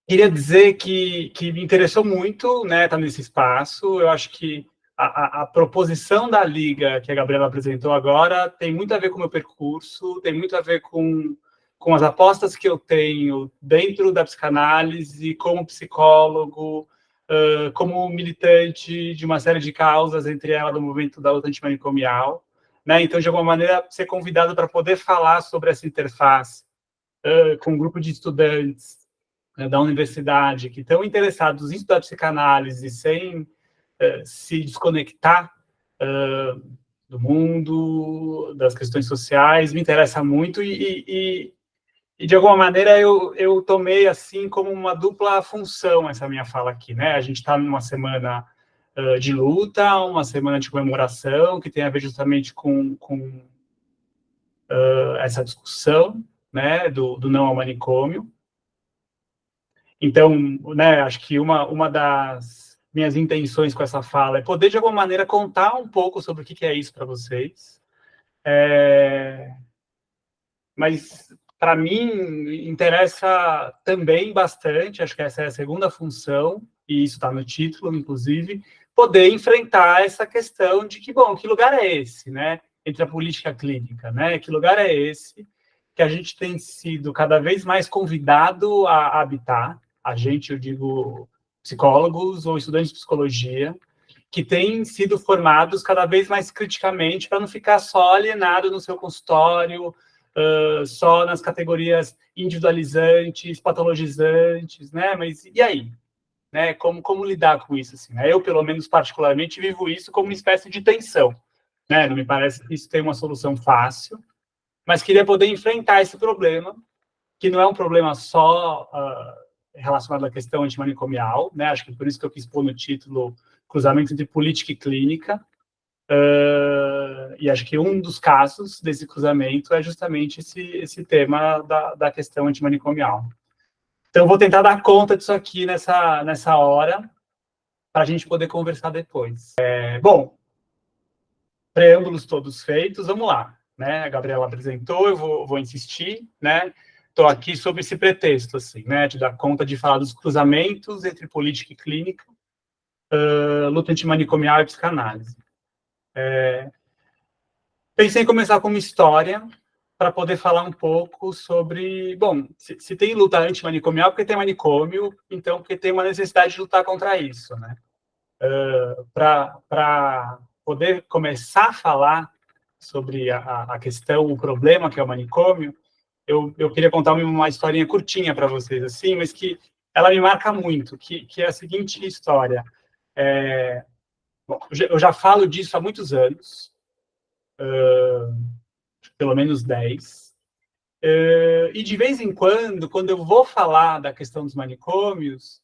Queria dizer que me interessou muito, né, estar nesse espaço. Eu acho que a proposição da Liga que a Gabriela apresentou agora tem muito a ver com o meu percurso, tem muito a ver com as apostas que eu tenho dentro da psicanálise, como psicólogo, como militante de uma série de causas, entre elas do movimento da luta antimanicomial, né? Então, de alguma maneira, ser convidado para poder falar sobre essa interface com um grupo de estudantes, né, da universidade que estão interessados em estudar psicanálise sem se desconectar do mundo, das questões sociais, me interessa muito e de alguma maneira eu tomei assim como uma dupla função essa minha fala aqui, né? A gente está numa semana de luta, uma semana de comemoração que tem a ver justamente com essa discussão, né, do não ao manicômio. Então, né, acho que uma das minhas intenções com essa fala é poder, de alguma maneira, contar um pouco sobre o que é isso para vocês. Mas, para mim, interessa também bastante, acho que essa é a segunda função, e isso está no título, inclusive, poder enfrentar essa questão de que, bom, que lugar é esse, né, entre a política clínica, né? Que lugar é esse que a gente tem sido cada vez mais convidado a habitar, a gente, eu digo, psicólogos ou estudantes de psicologia, que têm sido formados cada vez mais criticamente para não ficar só alienado no seu consultório, só nas categorias individualizantes, patologizantes, né? Mas e aí? Né? Como lidar com isso? Assim, né? Eu, pelo menos, particularmente, vivo isso como uma espécie de tensão. Né? Não me parece que isso tem uma solução fácil, mas queria poder enfrentar esse problema, que não é um problema só relacionado à questão antimanicomial, né? Acho que por isso que eu quis pôr no título cruzamento entre política e clínica, e acho que um dos casos desse cruzamento é justamente esse tema da questão antimanicomial. Então, eu vou tentar dar conta disso aqui nessa hora, para a gente poder conversar depois. Bom, preâmbulos todos feitos, vamos lá. Né? A Gabriela apresentou, eu vou insistir, né? Estou aqui sob esse pretexto, assim, né? De dar conta de falar dos cruzamentos entre política e clínica, luta antimanicomial e psicanálise. Pensei em começar com uma história para poder falar um pouco sobre... Bom, se tem luta antimanicomial, porque tem manicômio, então porque tem uma necessidade de lutar contra isso, né? Para poder começar a falar sobre a questão, o problema que é o manicômio, eu queria contar uma historinha curtinha para vocês, assim, mas que ela me marca muito, que é a seguinte história. Bom, eu já falo disso há muitos anos, pelo menos 10, e de vez em quando eu vou falar da questão dos manicômios,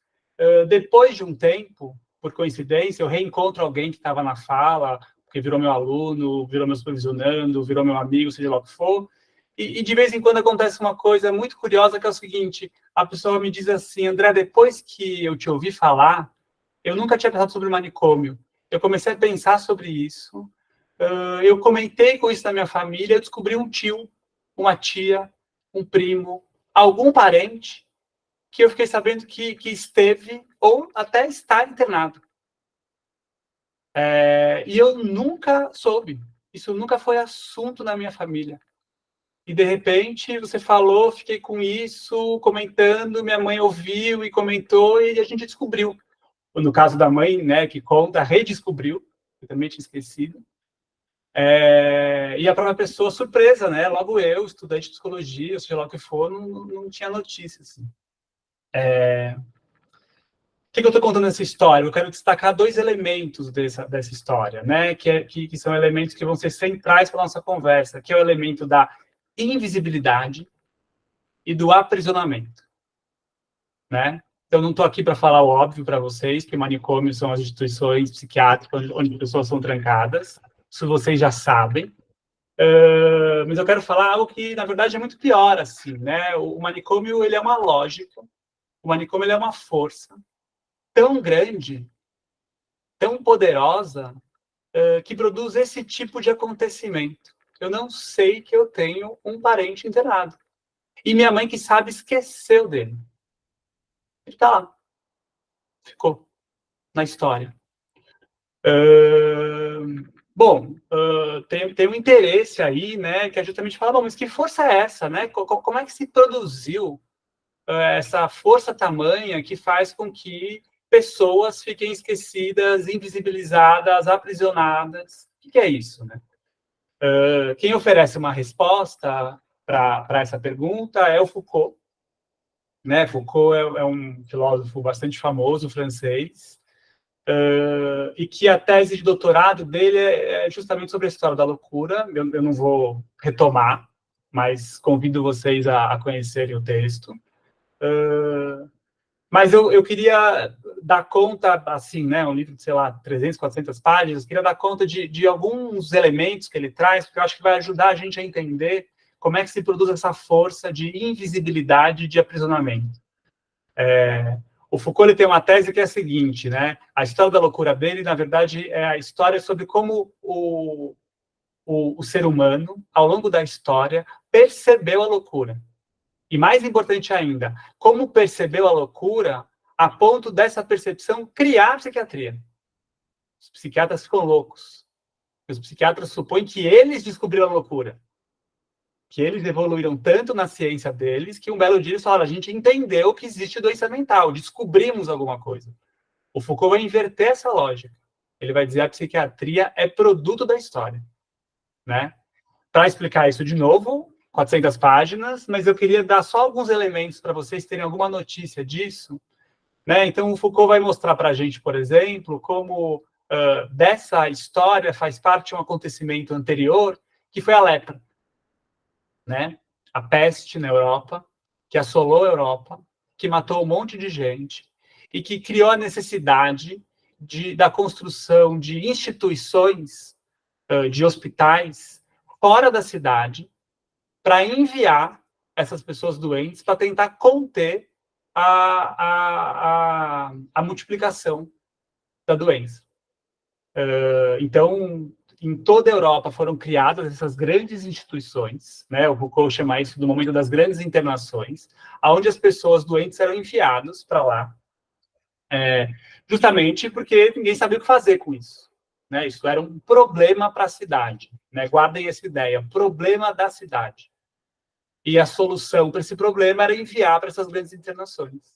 depois de um tempo, por coincidência, eu reencontro alguém que estava na fala, que virou meu aluno, virou meu supervisionando, virou meu amigo, seja lá o que for, e de vez em quando acontece uma coisa muito curiosa, que é o seguinte: a pessoa me diz assim, André, depois que eu te ouvi falar, eu nunca tinha pensado sobre manicômio. Eu comecei a pensar sobre isso, eu comentei com isso na minha família, eu descobri um tio, uma tia, um primo, algum parente, que eu fiquei sabendo que esteve ou até está internado. E eu nunca soube. Isso nunca foi assunto na minha família. E, de repente, você falou, fiquei com isso, comentando, minha mãe ouviu e comentou, e a gente descobriu. No caso da mãe, né, que conta, redescobriu, eu também tinha esquecido. E a própria pessoa, surpresa, né? Logo eu, estudante de psicologia, seja lá o que for, não tinha notícia, assim. Por que eu estou contando essa história? Eu quero destacar dois elementos dessa história, né? Que são elementos que vão ser centrais para a nossa conversa, que é o elemento da invisibilidade e do aprisionamento, né? Então, não estou aqui para falar o óbvio para vocês, que manicômios são as instituições psiquiátricas onde pessoas são trancadas. Isso vocês já sabem. Mas eu quero falar algo que, na verdade, é muito pior, assim, né? O manicômio, ele é uma lógica, o manicômio, ele é uma força tão grande, tão poderosa, que produz esse tipo de acontecimento. Eu não sei que eu tenho um parente internado. E minha mãe, que sabe, esqueceu dele. Ele está lá. Ficou na história. Bom, tem um interesse aí, né, que é justamente falar, bom, mas que força é essa, né? Como é que se produziu essa força tamanha que faz com que pessoas fiquem esquecidas, invisibilizadas, aprisionadas? O que é isso, né? Quem oferece uma resposta para essa pergunta é o Foucault, né? Foucault é um filósofo bastante famoso, francês, e que a tese de doutorado dele é justamente sobre a história da loucura. Eu não vou retomar, mas convido vocês a conhecerem o texto. Mas eu queria dar conta, assim, né, um livro de, sei lá, 300, 400 páginas, queria dar conta de alguns elementos que ele traz, porque eu acho que vai ajudar a gente a entender como é que se produz essa força de invisibilidade, de aprisionamento. O Foucault ele tem uma tese que é a seguinte, né? A história da loucura dele, na verdade, é a história sobre como o ser humano, ao longo da história, percebeu a loucura. E mais importante ainda, como percebeu a loucura a ponto dessa percepção criar a psiquiatria. Os psiquiatras ficam loucos. Os psiquiatras supõem que eles descobriram a loucura. Que eles evoluíram tanto na ciência deles que um belo dia eles falaram, a gente entendeu que existe doença mental, descobrimos alguma coisa. O Foucault vai inverter essa lógica. Ele vai dizer que a psiquiatria é produto da história, né? Para explicar isso de novo, 400 páginas, mas eu queria dar só alguns elementos para vocês terem alguma notícia disso, né? Então, o Foucault vai mostrar para a gente, por exemplo, como dessa história faz parte um acontecimento anterior, que foi a lepra, né? A peste na Europa, que assolou a Europa, que matou um monte de gente e que criou a necessidade da construção de instituições, de hospitais fora da cidade, para enviar essas pessoas doentes para tentar conter a multiplicação da doença. Então, em toda a Europa foram criadas essas grandes instituições, né? O Foucault chama isso do momento das grandes internações, onde as pessoas doentes eram enviadas para lá, justamente porque ninguém sabia o que fazer com isso. Né? Isso era um problema para a cidade. Né? Guardem essa ideia, problema da cidade. E a solução para esse problema era enviar para essas grandes internações.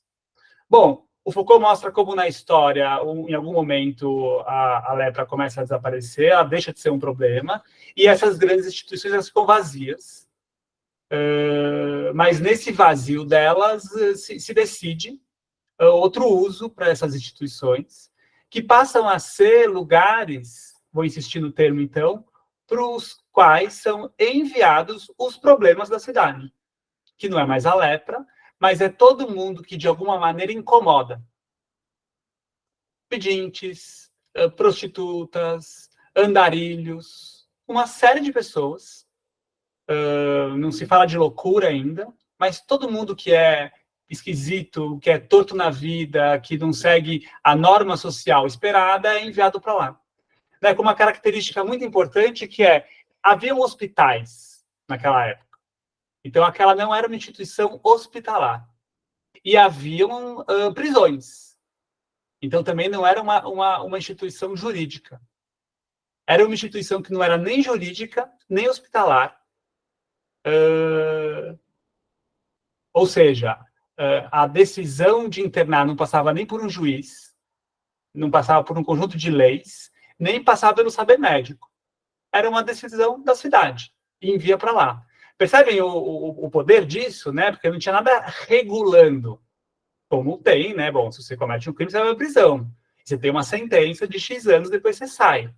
Bom, o Foucault mostra como na história, em algum momento, a lepra começa a desaparecer, ela deixa de ser um problema, e essas grandes instituições elas ficam vazias. Mas nesse vazio delas se decide outro uso para essas instituições, que passam a ser lugares, vou insistir no termo então, para os quais são enviados os problemas da cidade, que não é mais a lepra, mas é todo mundo que de alguma maneira incomoda. Pedintes, prostitutas, andarilhos, uma série de pessoas, não se fala de loucura ainda, mas todo mundo que é esquisito, que é torto na vida, que não segue a norma social esperada, é enviado para lá. Né, com uma característica muito importante que haviam hospitais naquela época. Então, aquela não era uma instituição hospitalar. E haviam prisões. Então, também não era uma instituição jurídica. Era uma instituição que não era nem jurídica, nem hospitalar. Ou seja, a decisão de internar não passava nem por um juiz, não passava por um conjunto de leis, nem passava pelo saber médico. Era uma decisão da cidade, e envia para lá. Percebem o poder disso, né? Porque não tinha nada regulando, como tem, né? Bom, se você comete um crime, você vai à prisão. Você tem uma sentença de X anos, depois você sai.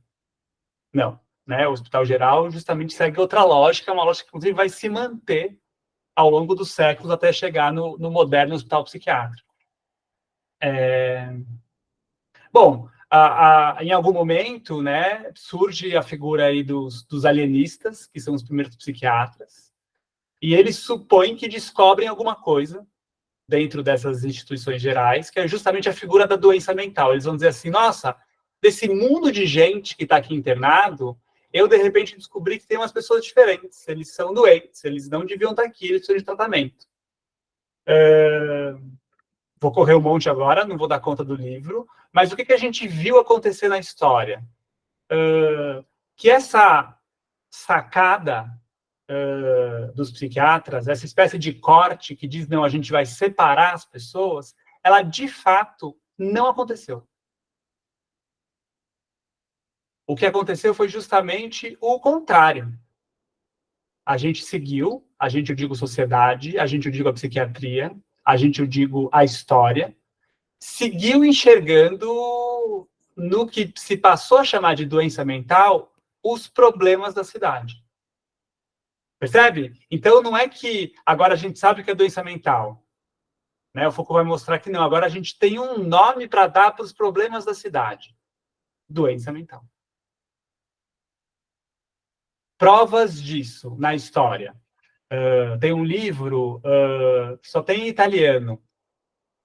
Não, né? O Hospital Geral justamente segue outra lógica, uma lógica que, inclusive, vai se manter ao longo dos séculos até chegar no moderno hospital psiquiátrico. Bom, em algum momento, né, surge a figura aí dos alienistas, que são os primeiros psiquiatras, e eles supõem que descobrem alguma coisa dentro dessas instituições gerais, que é justamente a figura da doença mental. Eles vão dizer assim, nossa, desse mundo de gente que está aqui internado, Eu, de repente, descobri que tem umas pessoas diferentes, eles são doentes, eles não deviam estar aqui, eles precisam de tratamento. Vou correr um monte agora, não vou dar conta do livro, mas o que a gente viu acontecer na história? Que essa sacada dos psiquiatras, essa espécie de corte que diz, não, a gente vai separar as pessoas, ela, de fato, não aconteceu. O que aconteceu foi justamente o contrário. A gente seguiu, a gente, eu digo sociedade, a gente, eu digo a psiquiatria, a gente, eu digo a história, seguiu enxergando no que se passou a chamar de doença mental os problemas da cidade. Percebe? Então, não é que agora a gente sabe que é doença mental. Né? O Foucault vai mostrar que não. Agora a gente tem um nome para dar para os problemas da cidade. Doença mental. Provas disso na história. Tem um livro que só tem em italiano,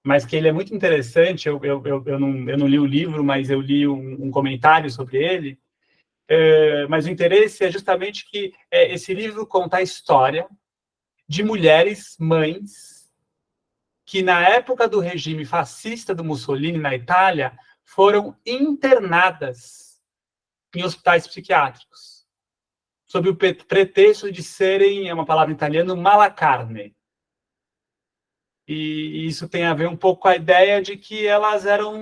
mas que ele é muito interessante. Eu não li o livro, mas eu li um comentário sobre ele. Mas o interesse é justamente que esse livro conta a história de mulheres, mães, que na época do regime fascista do Mussolini na Itália, foram internadas em hospitais psiquiátricos, sob o pretexto de serem, é uma palavra em italiano, malacarne. E isso tem a ver um pouco com a ideia de que elas eram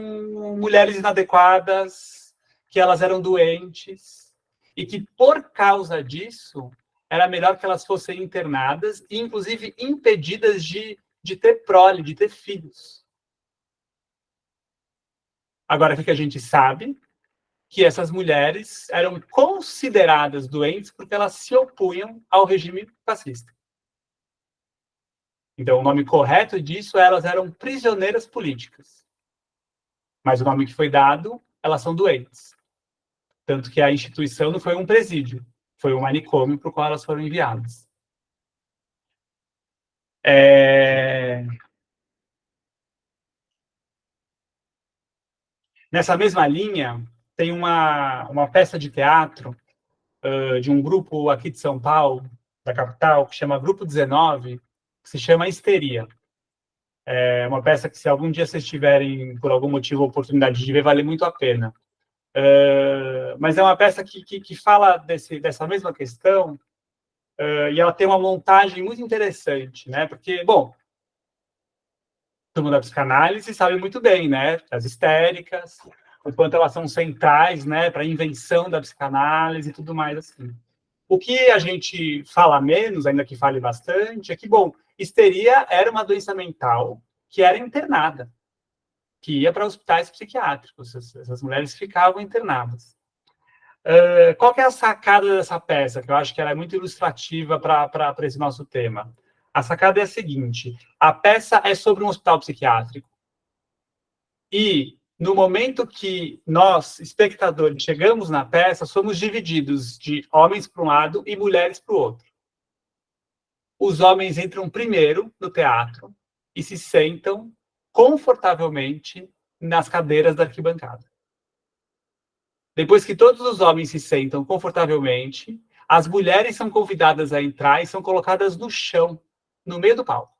mulheres inadequadas, que elas eram doentes, e que, por causa disso, era melhor que elas fossem internadas e, inclusive, impedidas de ter prole, de ter filhos. Agora, o que a gente sabe? Que essas mulheres eram consideradas doentes porque elas se opunham ao regime fascista. Então, o nome correto disso, elas eram prisioneiras políticas. Mas o nome que foi dado, elas são doentes. Tanto que a instituição não foi um presídio, foi um manicômio para o qual elas foram enviadas. Nessa mesma linha, tem uma peça de teatro de um grupo aqui de São Paulo, da capital, que chama Grupo 19, que se chama Histeria. É uma peça que, se algum dia vocês tiverem, por algum motivo, a oportunidade de ver, vale muito a pena. Mas é uma peça que fala dessa mesma questão, e ela tem uma montagem muito interessante, né? Porque, bom, todo mundo da psicanálise sabe muito bem, né? As histéricas, o quanto elas são centrais, né, para a invenção da psicanálise e tudo mais assim. O que a gente fala menos, ainda que fale bastante, é que, bom, histeria era uma doença mental que era internada, que ia para hospitais psiquiátricos. Essas mulheres ficavam internadas. Qual que é a sacada dessa peça, que eu acho que ela é muito ilustrativa para esse nosso tema? A sacada é a seguinte: a peça é sobre um hospital psiquiátrico e, no momento que nós, espectadores, chegamos na peça, somos divididos de homens para um lado e mulheres para o outro. Os homens entram primeiro no teatro e se sentam confortavelmente nas cadeiras da arquibancada. Depois que todos os homens se sentam confortavelmente, as mulheres são convidadas a entrar e são colocadas no chão, no meio do palco.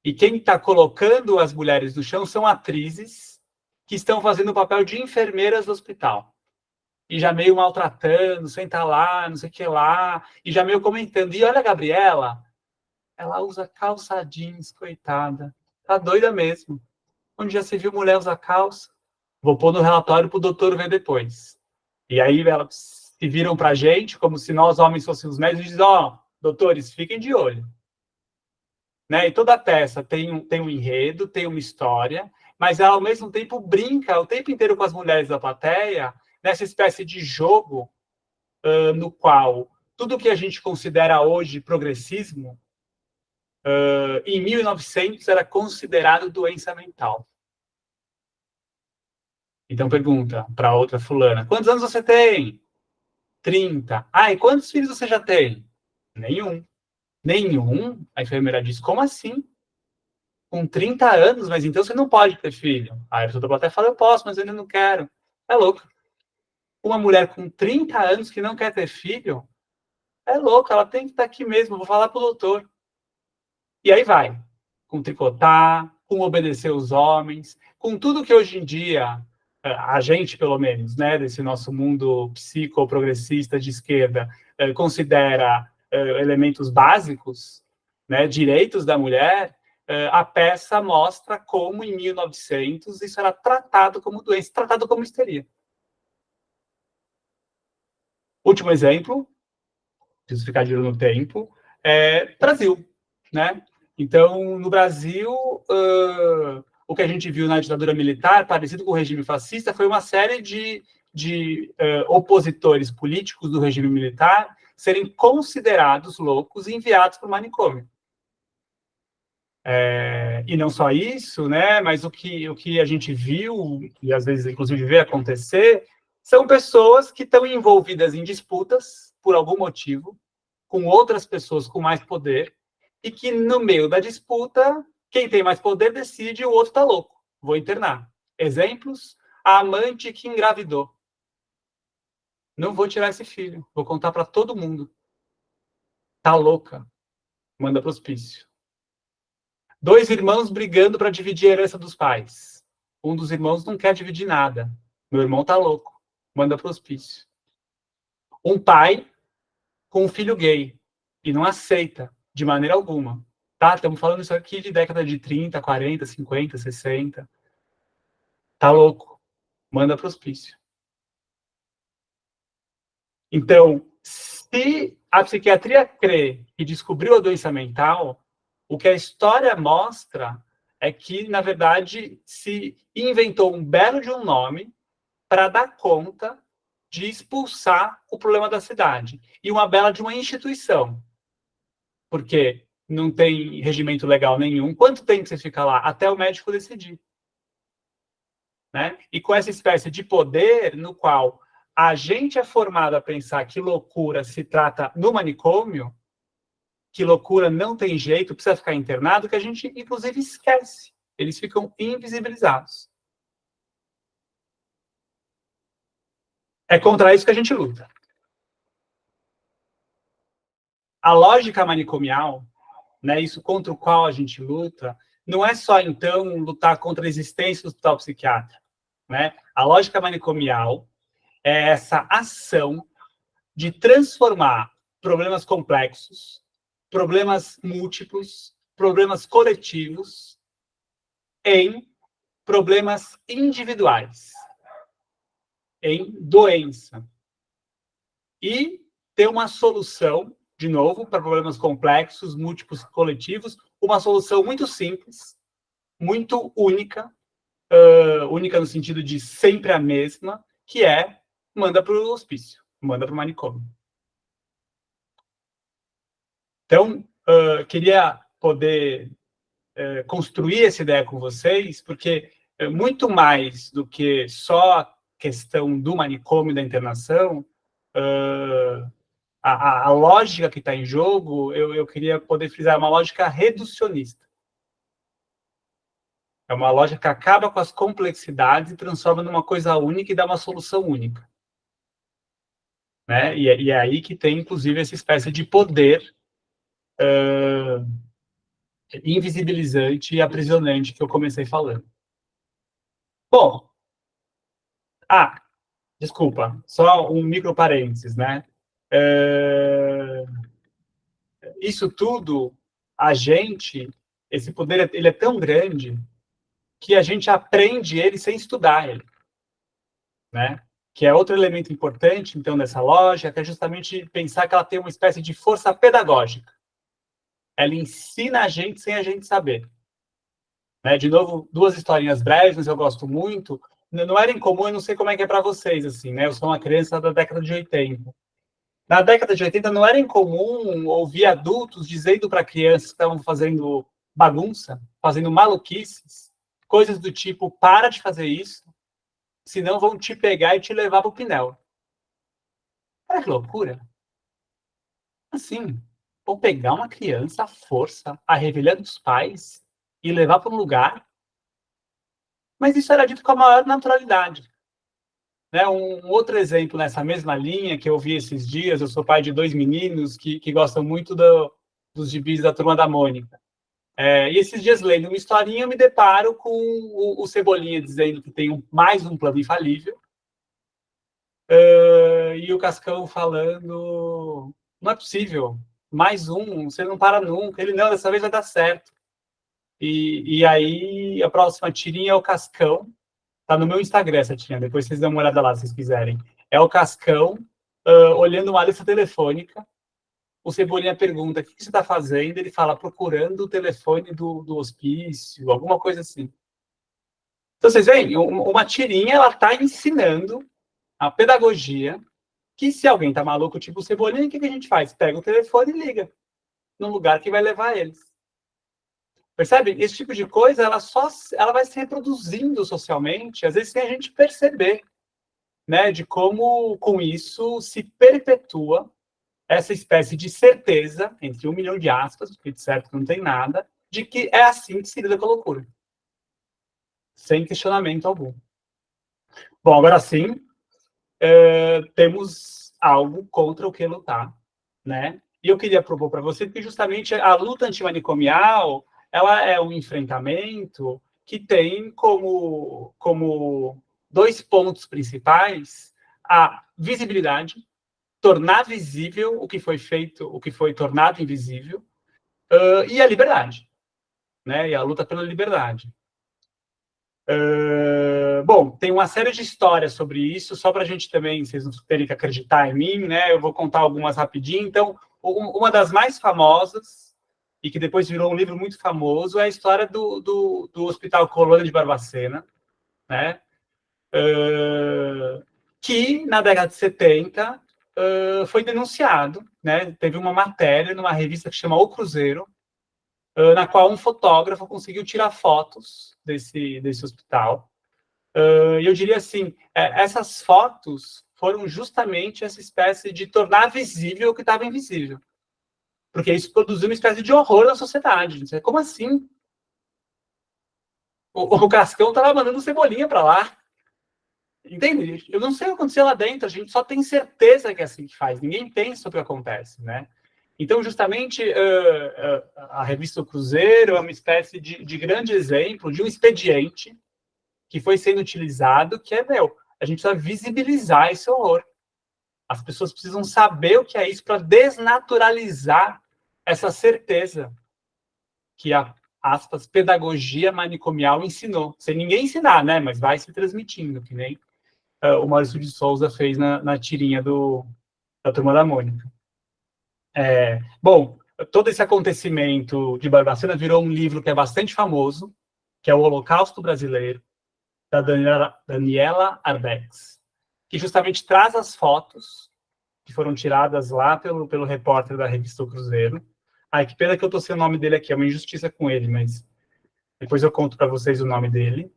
E quem está colocando as mulheres no chão são atrizes que estão fazendo o papel de enfermeiras do hospital. E já meio maltratando, senta lá, não sei o que lá, e já meio comentando. E olha a Gabriela, ela usa calça jeans, coitada. Tá doida mesmo. Onde já se viu mulher usar calça? Vou pôr no relatório para o doutor ver depois. E aí elas se viram para a gente, como se nós homens fôssemos médicos, e dizem, doutores, fiquem de olho. Né? E toda a peça tem um enredo, tem uma história, mas ela, ao mesmo tempo, brinca o tempo inteiro com as mulheres da plateia, nessa espécie de jogo no qual tudo que a gente considera hoje progressismo, em 1900 era considerado doença mental. Então pergunta para outra fulana, quantos anos você tem? 30. E quantos filhos você já tem? Nenhum. Nenhum? A enfermeira diz, como assim? Com 30 anos, mas então você não pode ter filho. Aí a pessoa da plateia fala, eu posso, mas eu ainda não quero. É louco. Uma mulher com 30 anos que não quer ter filho, é louca, ela tem que estar aqui mesmo, vou falar pro doutor. E aí vai, com tricotar, com obedecer os homens, com tudo que hoje em dia, a gente, pelo menos, né, desse nosso mundo psicoprogressista de esquerda, considera elementos básicos, né, direitos da mulher, a peça mostra como, em 1900, isso era tratado como doença, tratado como histeria. Último exemplo, preciso ficar de olho no tempo, Brasil, né? Então, no Brasil, o que a gente viu na ditadura militar, parecido com o regime fascista, foi uma série de opositores políticos do regime militar serem considerados loucos e enviados para o manicômio. E não só isso, né? Mas o que a gente viu, e às vezes, inclusive, vê acontecer, são pessoas que estão envolvidas em disputas, por algum motivo, com outras pessoas com mais poder, e que no meio da disputa, quem tem mais poder decide, o outro está louco, vou internar. Exemplos, a amante que engravidou. Não vou tirar esse filho, vou contar para todo mundo. Tá louca, manda para o hospício. 2 irmãos brigando para dividir a herança dos pais. Um dos irmãos não quer dividir nada. Meu irmão tá louco, manda para o hospício. Um pai com um filho gay e não aceita de maneira alguma. Tá? Estamos falando isso aqui de década de 30, 40, 50, 60. Tá louco. Manda para o hospício. Então, se a psiquiatria crê que descobriu a doença mental, o que a história mostra é que, na verdade, se inventou um belo de um nome para dar conta de expulsar o problema da cidade. E uma bela de uma instituição. Porque não tem regimento legal nenhum. Quanto tempo você fica lá? Até o médico decidir. Né? E com essa espécie de poder no qual a gente é formado a pensar que loucura se trata no manicômio, que loucura não tem jeito, precisa ficar internado, que a gente, inclusive, esquece. Eles ficam invisibilizados. É contra isso que a gente luta. A lógica manicomial, né, isso contra o qual a gente luta, não é só, então, lutar contra a existência do hospital psiquiátrico. Né? A lógica manicomial é essa ação de transformar problemas complexos, problemas múltiplos, problemas coletivos, em problemas individuais, em doença. E ter uma solução, de novo, para problemas complexos, múltiplos, coletivos, uma solução muito simples, muito única, única no sentido de sempre a mesma, que é manda para o hospício, manda para o manicômio. Então, queria poder construir essa ideia com vocês, porque muito mais do que só a questão do manicômio, da internação, a lógica que está em jogo, eu queria poder frisar uma lógica reducionista. É uma lógica que acaba com as complexidades e transforma numa coisa única e dá uma solução única. Né? E é aí que tem, inclusive, essa espécie de poder invisibilizante e aprisionante que eu comecei falando. Bom, desculpa, só um micro parênteses, né? Isso tudo, esse poder, ele é tão grande que a gente aprende ele sem estudar ele, né? Que é outro elemento importante, então, dessa lógica, que é justamente pensar que ela tem uma espécie de força pedagógica. Ela ensina a gente sem a gente saber. Né? De novo, 2 historinhas breves, mas eu gosto muito. Não era incomum, eu não sei como é que é para vocês, assim, né? Eu sou uma criança da década de 80. Na década de 80 não era incomum ouvir adultos dizendo para crianças que estavam fazendo bagunça, fazendo maluquices, coisas do tipo, para de fazer isso, senão vão te pegar e te levar para o Pinel. Olha que loucura. Assim, vão pegar uma criança à força, à revelia dos pais, e levar para um lugar. Mas isso era dito com a maior naturalidade. Né, um outro exemplo nessa mesma linha que eu vi esses dias, eu sou pai de 2 meninos que gostam muito dos gibis da Turma da Mônica. E esses dias, lendo uma historinha, eu me deparo com o Cebolinha dizendo que tem mais um plano infalível, e o Cascão falando, não é possível, mais um, você não para nunca. Ele, não, dessa vez vai dar certo. E aí, a próxima tirinha é o Cascão, tá no meu Instagram essa tirinha, depois vocês dão uma olhada lá, se vocês quiserem. É o Cascão, olhando uma lista telefônica, o Cebolinha pergunta, o que você está fazendo? Ele fala, procurando o telefone do hospício, alguma coisa assim. Então, vocês veem, uma tirinha, ela está ensinando a pedagogia que se alguém está maluco, tipo o Cebolinha, o que a gente faz? Pega o telefone e liga no lugar que vai levar eles. Percebe? Esse tipo de coisa, ela vai se reproduzindo socialmente, às vezes sem a gente perceber, né, de como, com isso, se perpetua essa espécie de certeza, entre 1 milhão de aspas, porque de certo não tem nada, de que é assim que se lida com a loucura. Sem questionamento algum. Bom, agora sim, temos algo contra o que lutar, né? E eu queria propor para você que justamente a luta antimanicomial, ela é um enfrentamento que tem como 2 pontos principais a visibilidade, tornar visível o que foi feito, o que foi tornado invisível, e a liberdade, né? E a luta pela liberdade. Bom, tem uma série de histórias sobre isso, só para a gente também, vocês não terem que acreditar em mim, né? Eu vou contar algumas rapidinho. Então, uma das mais famosas, e que depois virou um livro muito famoso, é a história do Hospital Colônia de Barbacena, né? Que, na década de 70, foi denunciado, né? Teve uma matéria numa revista que chama O Cruzeiro, na qual um fotógrafo conseguiu tirar fotos desse hospital. E eu diria assim, essas fotos foram justamente essa espécie de tornar visível o que estava invisível. Porque isso produziu uma espécie de horror na sociedade. Como assim? O Cascão estava mandando Cebolinha para lá. Entende? Eu não sei o que aconteceu lá dentro, a gente só tem certeza que é assim que faz, ninguém pensa o que acontece, né? Então, justamente, a revista O Cruzeiro é uma espécie de grande exemplo de um expediente que foi sendo utilizado, que é, a gente precisa visibilizar esse horror. As pessoas precisam saber o que é isso para desnaturalizar essa certeza que a, aspas, pedagogia manicomial ensinou. Sem ninguém ensinar, né? Mas vai se transmitindo, que nem o Maurício de Souza fez na tirinha da Turma da Mônica. Bom, todo esse acontecimento de Barbacena virou um livro que é bastante famoso, que é o Holocausto Brasileiro, da Daniela Arbex, que justamente traz as fotos que foram tiradas lá pelo repórter da revista O Cruzeiro. Ai, que pena que eu estou sem o nome dele aqui, é uma injustiça com ele, mas depois eu conto para vocês o nome dele.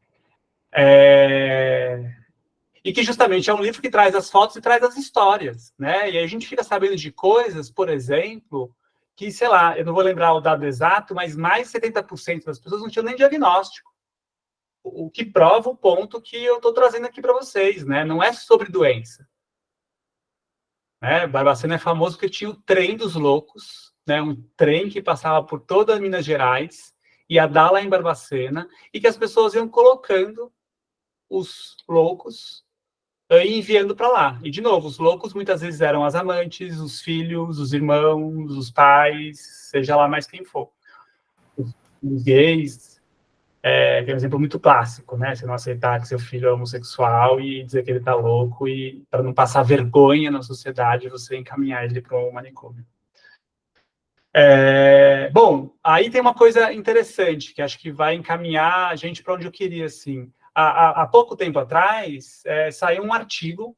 E que justamente é um livro que traz as fotos e traz as histórias, né? E aí a gente fica sabendo de coisas, por exemplo, que, sei lá, eu não vou lembrar o dado exato, mas mais de 70% das pessoas não tinham nem diagnóstico. O que prova o ponto que eu estou trazendo aqui para vocês, né? Não é sobre doença. Né? Barbacena é famoso porque tinha o trem dos loucos, né? Um trem que passava por toda Minas Gerais, ia dar lá em Barbacena, e que as pessoas iam colocando os loucos e enviando para lá. E, de novo, os loucos muitas vezes eram as amantes, os filhos, os irmãos, os pais, seja lá mais quem for. Os gays, que é um exemplo muito clássico, né? Você não aceitar que seu filho é homossexual e dizer que ele está louco, e para não passar vergonha na sociedade, você encaminhar ele para um manicômio. Bom, aí tem uma coisa interessante, que acho que vai encaminhar a gente para onde eu queria, assim. Há pouco tempo atrás, saiu um artigo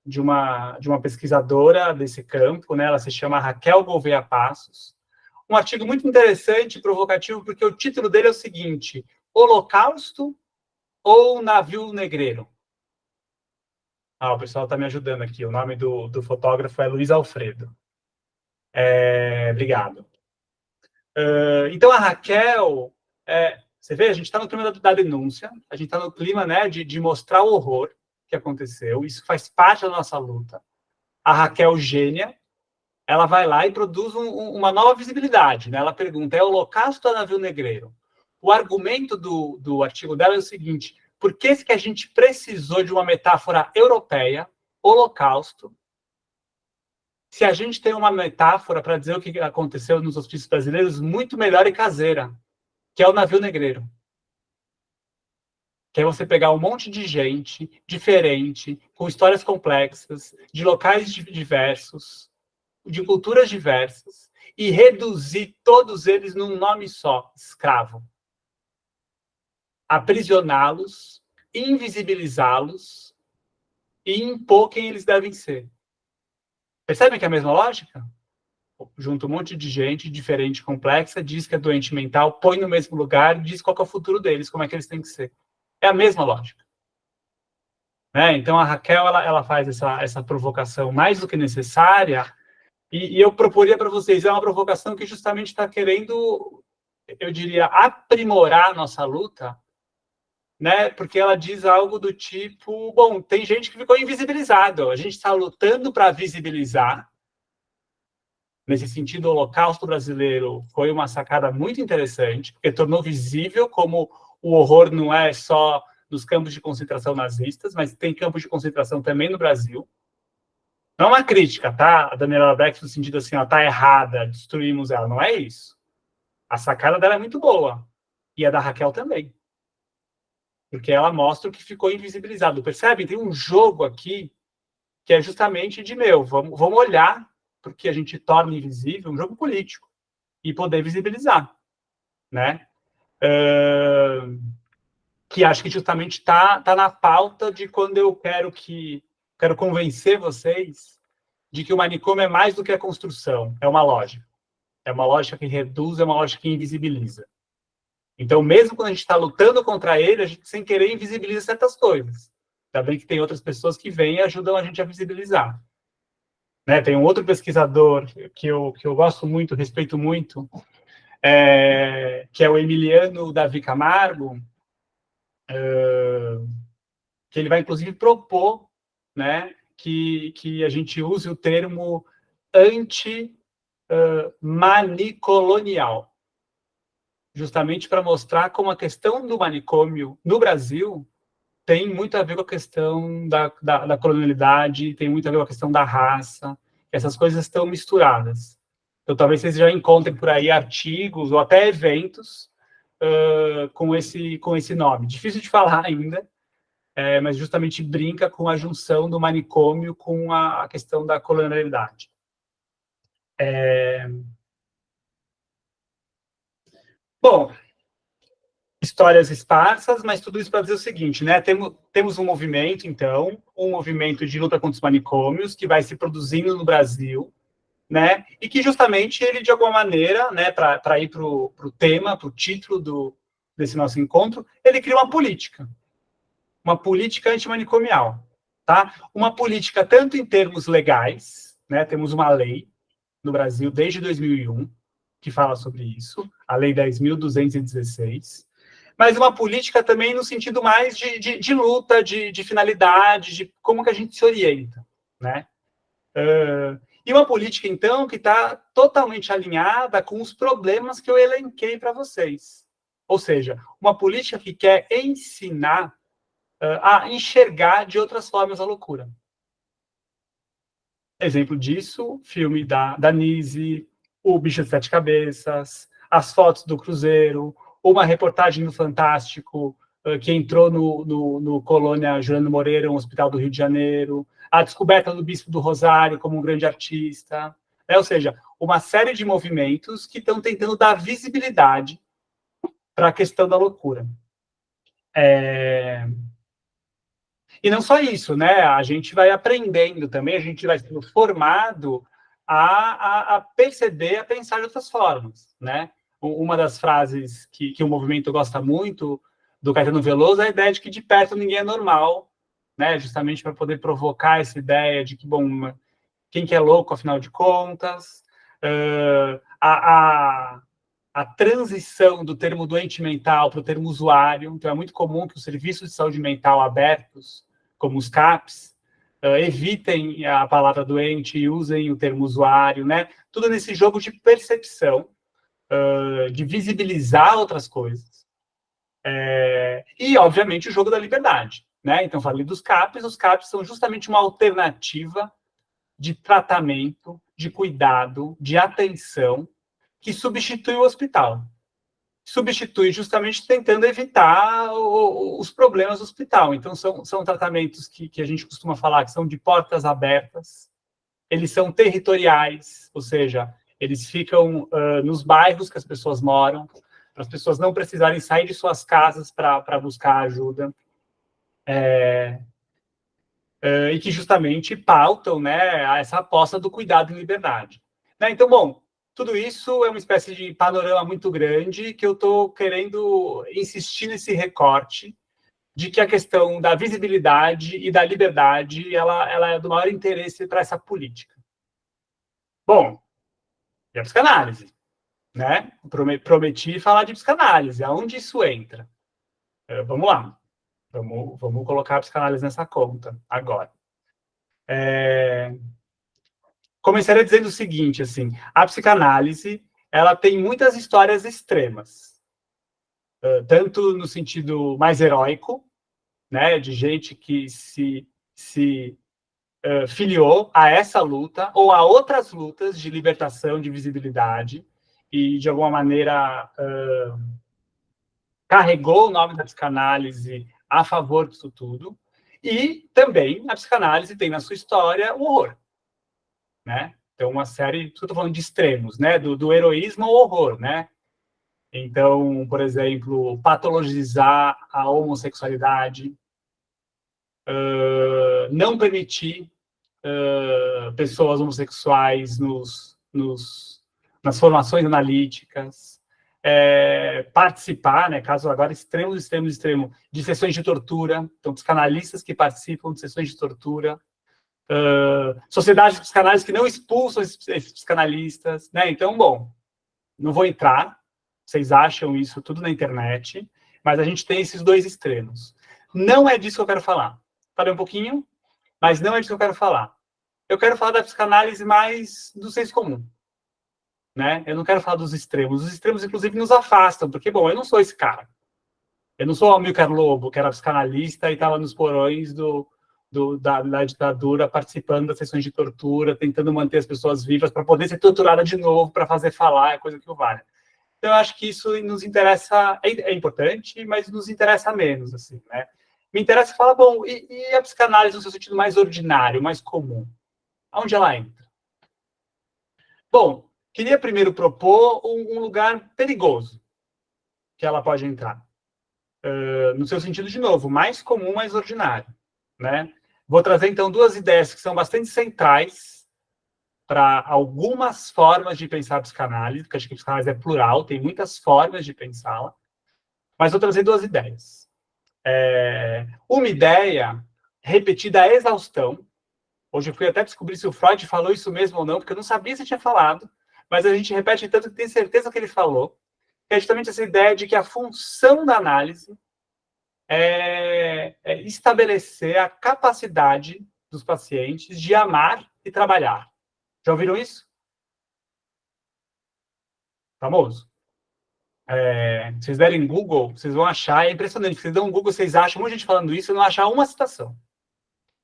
de uma pesquisadora desse campo, né? Ela se chama Raquel Gouveia Passos. Um artigo muito interessante e provocativo, porque o título dele é o seguinte: Holocausto ou Navio Negreiro? O pessoal está me ajudando aqui. O nome do fotógrafo é Luiz Alfredo. Obrigado. Então, a Raquel Você vê, a gente está no clima da denúncia, a gente está no clima, né, de mostrar o horror que aconteceu, isso faz parte da nossa luta. A Raquel Gênia, ela vai lá e produz uma nova visibilidade, né? Ela pergunta, é o holocausto ou navio negreiro? O argumento do artigo dela é o seguinte, por que a gente precisou de uma metáfora europeia, holocausto, se a gente tem uma metáfora para dizer o que aconteceu nos hospícios brasileiros muito melhor e caseira, que é o navio negreiro? Que é você pegar um monte de gente diferente, com histórias complexas, de locais diversos, de culturas diversas, e reduzir todos eles num nome só, escravo. Aprisioná-los, invisibilizá-los e impor quem eles devem ser. Percebem que é a mesma lógica? Junta um monte de gente diferente, complexa, diz que é doente mental, põe no mesmo lugar e diz qual é o futuro deles, como é que eles têm que ser. É a mesma lógica. Né? Então, a Raquel ela faz essa provocação mais do que necessária, e eu proporia para vocês, é uma provocação que justamente está querendo, eu diria, aprimorar a nossa luta, né? Porque ela diz algo do tipo, bom, tem gente que ficou invisibilizado, a gente está lutando para visibilizar. Nesse sentido, o Holocausto brasileiro foi uma sacada muito interessante, porque tornou visível como o horror não é só nos campos de concentração nazistas, mas tem campos de concentração também no Brasil. Não é uma crítica, tá? A Daniela Beck, no sentido assim, ela tá errada, destruímos ela. Não é isso. A sacada dela é muito boa. E a da Raquel também. Porque ela mostra o que ficou invisibilizado. Percebe? Tem um jogo aqui que é justamente de, vamos olhar para o que a gente torna invisível, um jogo político, e poder visibilizar, né? Que acho que justamente está na pauta de quando eu quero convencer vocês de que o manicômio é mais do que a construção, é uma lógica. É uma lógica que reduz, é uma lógica que invisibiliza. Então, mesmo quando a gente está lutando contra ele, a gente, sem querer, invisibiliza certas coisas. Ainda bem que tem outras pessoas que vêm e ajudam a gente a visibilizar. Né? Tem um outro pesquisador que eu gosto muito, respeito muito, que é o Emiliano Davi Camargo, que ele vai, inclusive, propor, né, que a gente use o termo anti-manicolonial, justamente para mostrar como a questão do manicômio no Brasil tem muito a ver com a questão da colonialidade, tem muito a ver com a questão da raça, essas coisas estão misturadas. Então, talvez vocês já encontrem por aí artigos ou até eventos com esse nome. Difícil de falar ainda, mas justamente brinca com a junção do manicômio com a questão da colonialidade. Bom, histórias esparsas, mas tudo isso para dizer o seguinte, né? Temos um movimento, então, um movimento de luta contra os manicômios que vai se produzindo no Brasil, né? E que justamente ele, de alguma maneira, né, para ir para o tema, para o título desse nosso encontro, ele cria uma política antimanicomial, tá? Uma política tanto em termos legais, né? Temos uma lei no Brasil desde 2001 que fala sobre isso, a Lei 10.216, mas uma política também no sentido mais de luta, de finalidade, de como que a gente se orienta, né? E uma política, então, que está totalmente alinhada com os problemas que eu elenquei para vocês. Ou seja, uma política que quer ensinar a enxergar de outras formas a loucura. Exemplo disso, filme da Nise, O Bicho de Sete Cabeças, As Fotos do Cruzeiro, uma reportagem no Fantástico que entrou no Colônia Juliano Moreira, um hospital do Rio de Janeiro, a descoberta do Bispo do Rosário como um grande artista, ou seja, uma série de movimentos que estão tentando dar visibilidade para a questão da loucura. E não só isso, né? A gente vai aprendendo também, a gente vai sendo formado a perceber, a pensar de outras formas, né? Uma das frases que o movimento gosta muito do Caetano Veloso é a ideia de que de perto ninguém é normal, né? Justamente para poder provocar essa ideia de que, bom, quem que é louco, afinal de contas? a transição do termo doente mental para o termo usuário. Então, é muito comum que os serviços de saúde mental abertos, como os CAPs, evitem a palavra doente e usem o termo usuário, né? Tudo nesse jogo de percepção, de visibilizar outras coisas. E, obviamente, o jogo da liberdade, né? Então, falei dos CAPs. Os CAPs são justamente uma alternativa de tratamento, de cuidado, de atenção, que substitui o hospital. Substitui justamente tentando evitar os problemas do hospital. Então, são tratamentos que a gente costuma falar que são de portas abertas, eles são territoriais, ou seja, eles ficam nos bairros que as pessoas moram, para as pessoas não precisarem sair de suas casas para buscar ajuda. E que justamente pautam, né, essa aposta do cuidado em liberdade. Né? Então, bom, tudo isso é uma espécie de panorama muito grande que eu estou querendo insistir nesse recorte de que a questão da visibilidade e da liberdade ela é do maior interesse para essa política. Bom, e a psicanálise, né? Prometi falar de psicanálise. Aonde isso entra? Vamos lá. Vamos colocar a psicanálise nessa conta agora. Começaria dizendo o seguinte, assim, a psicanálise, ela tem muitas histórias extremas, tanto no sentido mais heróico, né, de gente que se filiou a essa luta ou a outras lutas de libertação, de visibilidade, e de alguma maneira carregou o nome da psicanálise a favor disso tudo, e também a psicanálise tem na sua história o horror, né? Então, uma série, eu estou falando de extremos, né? Do heroísmo ao horror, né? Então, por exemplo, patologizar a homossexualidade, não permitir pessoas homossexuais nas formações analíticas, participar, né, caso agora extremo, de sessões de tortura, então psicanalistas que participam de sessões de tortura, sociedades de psicanálise que não expulsam esses psicanalistas, né? Então, bom, não vou entrar, vocês acham isso tudo na internet, mas a gente tem esses dois extremos. Não é disso que eu quero falar. Falei um pouquinho, mas não é disso que eu quero falar. Eu quero falar da psicanálise mais do senso comum, né? Eu não quero falar dos extremos. Os extremos, inclusive, nos afastam, porque, bom, eu não sou esse cara. Eu não sou o Amilcar Lobo, que era psicanalista e estava nos porões da ditadura, participando das sessões de tortura, tentando manter as pessoas vivas para poder ser torturada de novo, para fazer falar, é coisa que o vale. Então, eu acho que isso nos interessa, é importante, mas nos interessa menos, assim, né? Me interessa falar, bom, e a psicanálise no seu sentido mais ordinário, mais comum? Aonde ela entra? Bom, queria primeiro propor um lugar perigoso que ela pode entrar. No seu sentido, de novo, mais comum, mais ordinário, né? Vou trazer, então, duas ideias que são bastante centrais para algumas formas de pensar a psicanálise, porque acho que a psicanálise é plural, tem muitas formas de pensá-la, mas vou trazer duas ideias. Uma ideia repetida à exaustão. Hoje eu fui até descobrir se o Freud falou isso mesmo ou não, porque eu não sabia se tinha falado, mas a gente repete tanto que tem certeza que ele falou, que é justamente essa ideia de que a função da análise é estabelecer a capacidade dos pacientes de amar e trabalhar. Já ouviram isso? Famoso. Se vocês derem Google, vocês vão achar, é impressionante. Vocês dão um Google, vocês acham muita gente falando isso e não achar uma citação.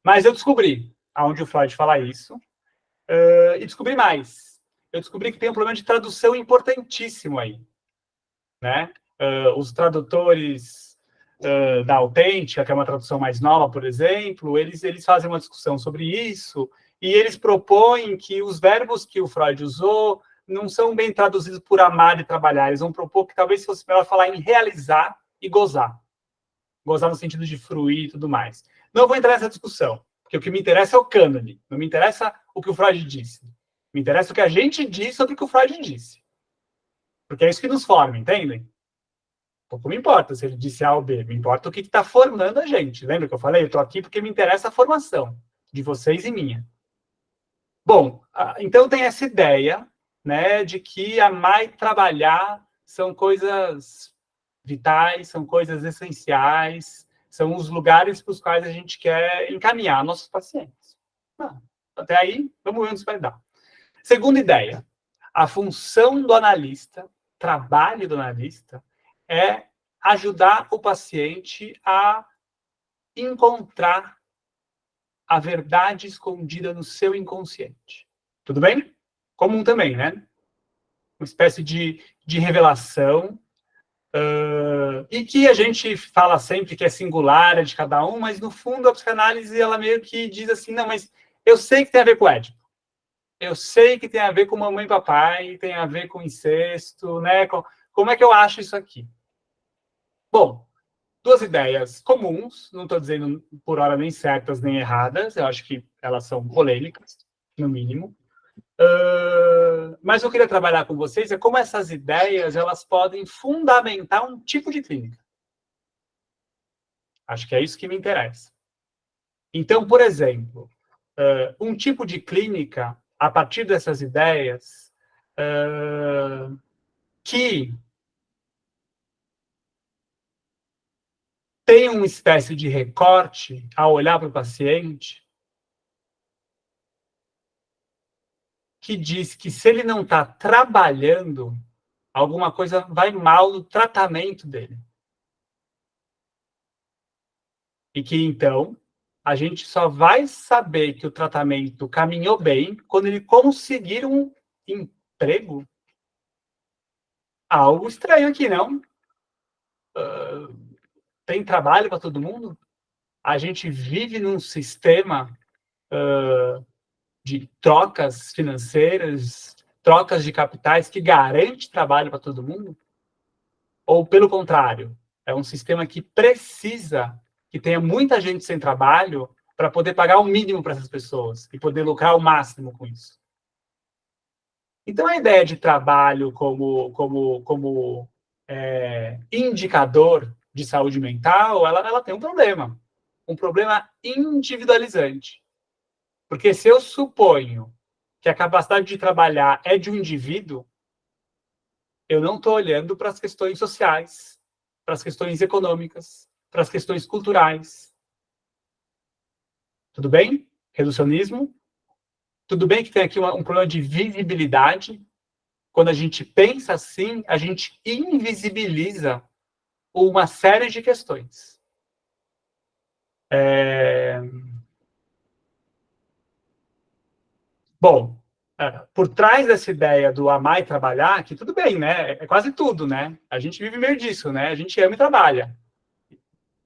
Mas eu descobri aonde o Freud fala isso, e descobri mais. Eu descobri que tem um problema de tradução importantíssimo aí, né? Os tradutores da Autêntica, que é uma tradução mais nova, por exemplo, eles fazem uma discussão sobre isso e eles propõem que os verbos que o Freud usou não são bem traduzidos por amar e trabalhar. Eles vão propor que talvez fosse melhor falar em realizar e gozar. Gozar no sentido de fruir e tudo mais. Não vou entrar nessa discussão, porque o que me interessa é o cânone. Não me interessa o que o Freud disse. Me interessa o que a gente diz sobre o que o Freud disse. Porque é isso que nos forma, entendem? Pouco me importa se ele disse A ou B. Me importa o que está formando a gente. Lembra que eu falei? Eu estou aqui porque me interessa a formação de vocês e minha. Bom, então tem essa ideia, né, de que amar e trabalhar são coisas vitais, são coisas essenciais, são os lugares para os quais a gente quer encaminhar nossos pacientes. Até aí, vamos ver onde isso vai dar. Segunda ideia, a função do analista, trabalho do analista, é ajudar o paciente a encontrar a verdade escondida no seu inconsciente. Tudo bem? Comum também, né? Uma espécie de revelação, e que a gente fala sempre que é singular, é de cada um, mas no fundo a psicanálise ela meio que diz assim, não, mas eu sei que tem a ver com o Édipo. Eu sei que tem a ver com mamãe e papai, tem a ver com incesto, né? Como é que eu acho isso aqui? Bom, duas ideias comuns, não estou dizendo por hora nem certas nem erradas, eu acho que elas são polêmicas, no mínimo. Mas eu queria trabalhar com vocês é como essas ideias elas podem fundamentar um tipo de clínica. Acho que é isso que me interessa. Então, por exemplo, um tipo de clínica, a partir dessas ideias, que tem uma espécie de recorte ao olhar para o paciente, que diz que se ele não está trabalhando, alguma coisa vai mal no tratamento dele. E que, então, a gente só vai saber que o tratamento caminhou bem quando ele conseguir um emprego. Algo estranho aqui, não? Tem trabalho para todo mundo? A gente vive num sistema de trocas financeiras, trocas de capitais que garante trabalho para todo mundo? Ou, pelo contrário, é um sistema que precisa que tenha muita gente sem trabalho para poder pagar o mínimo para essas pessoas e poder lucrar o máximo com isso? Então, a ideia de trabalho como indicador de saúde mental, ela tem um problema individualizante. Porque se eu suponho que a capacidade de trabalhar é de um indivíduo, eu não estou olhando para as questões sociais, para as questões econômicas, para as questões culturais. Tudo bem? Reducionismo? Tudo bem que tem aqui um problema de visibilidade. Quando a gente pensa assim, a gente invisibiliza uma série de questões. Bom, por trás dessa ideia do amar e trabalhar, que tudo bem, né? É quase tudo, né? A gente vive meio disso, né? A gente ama e trabalha.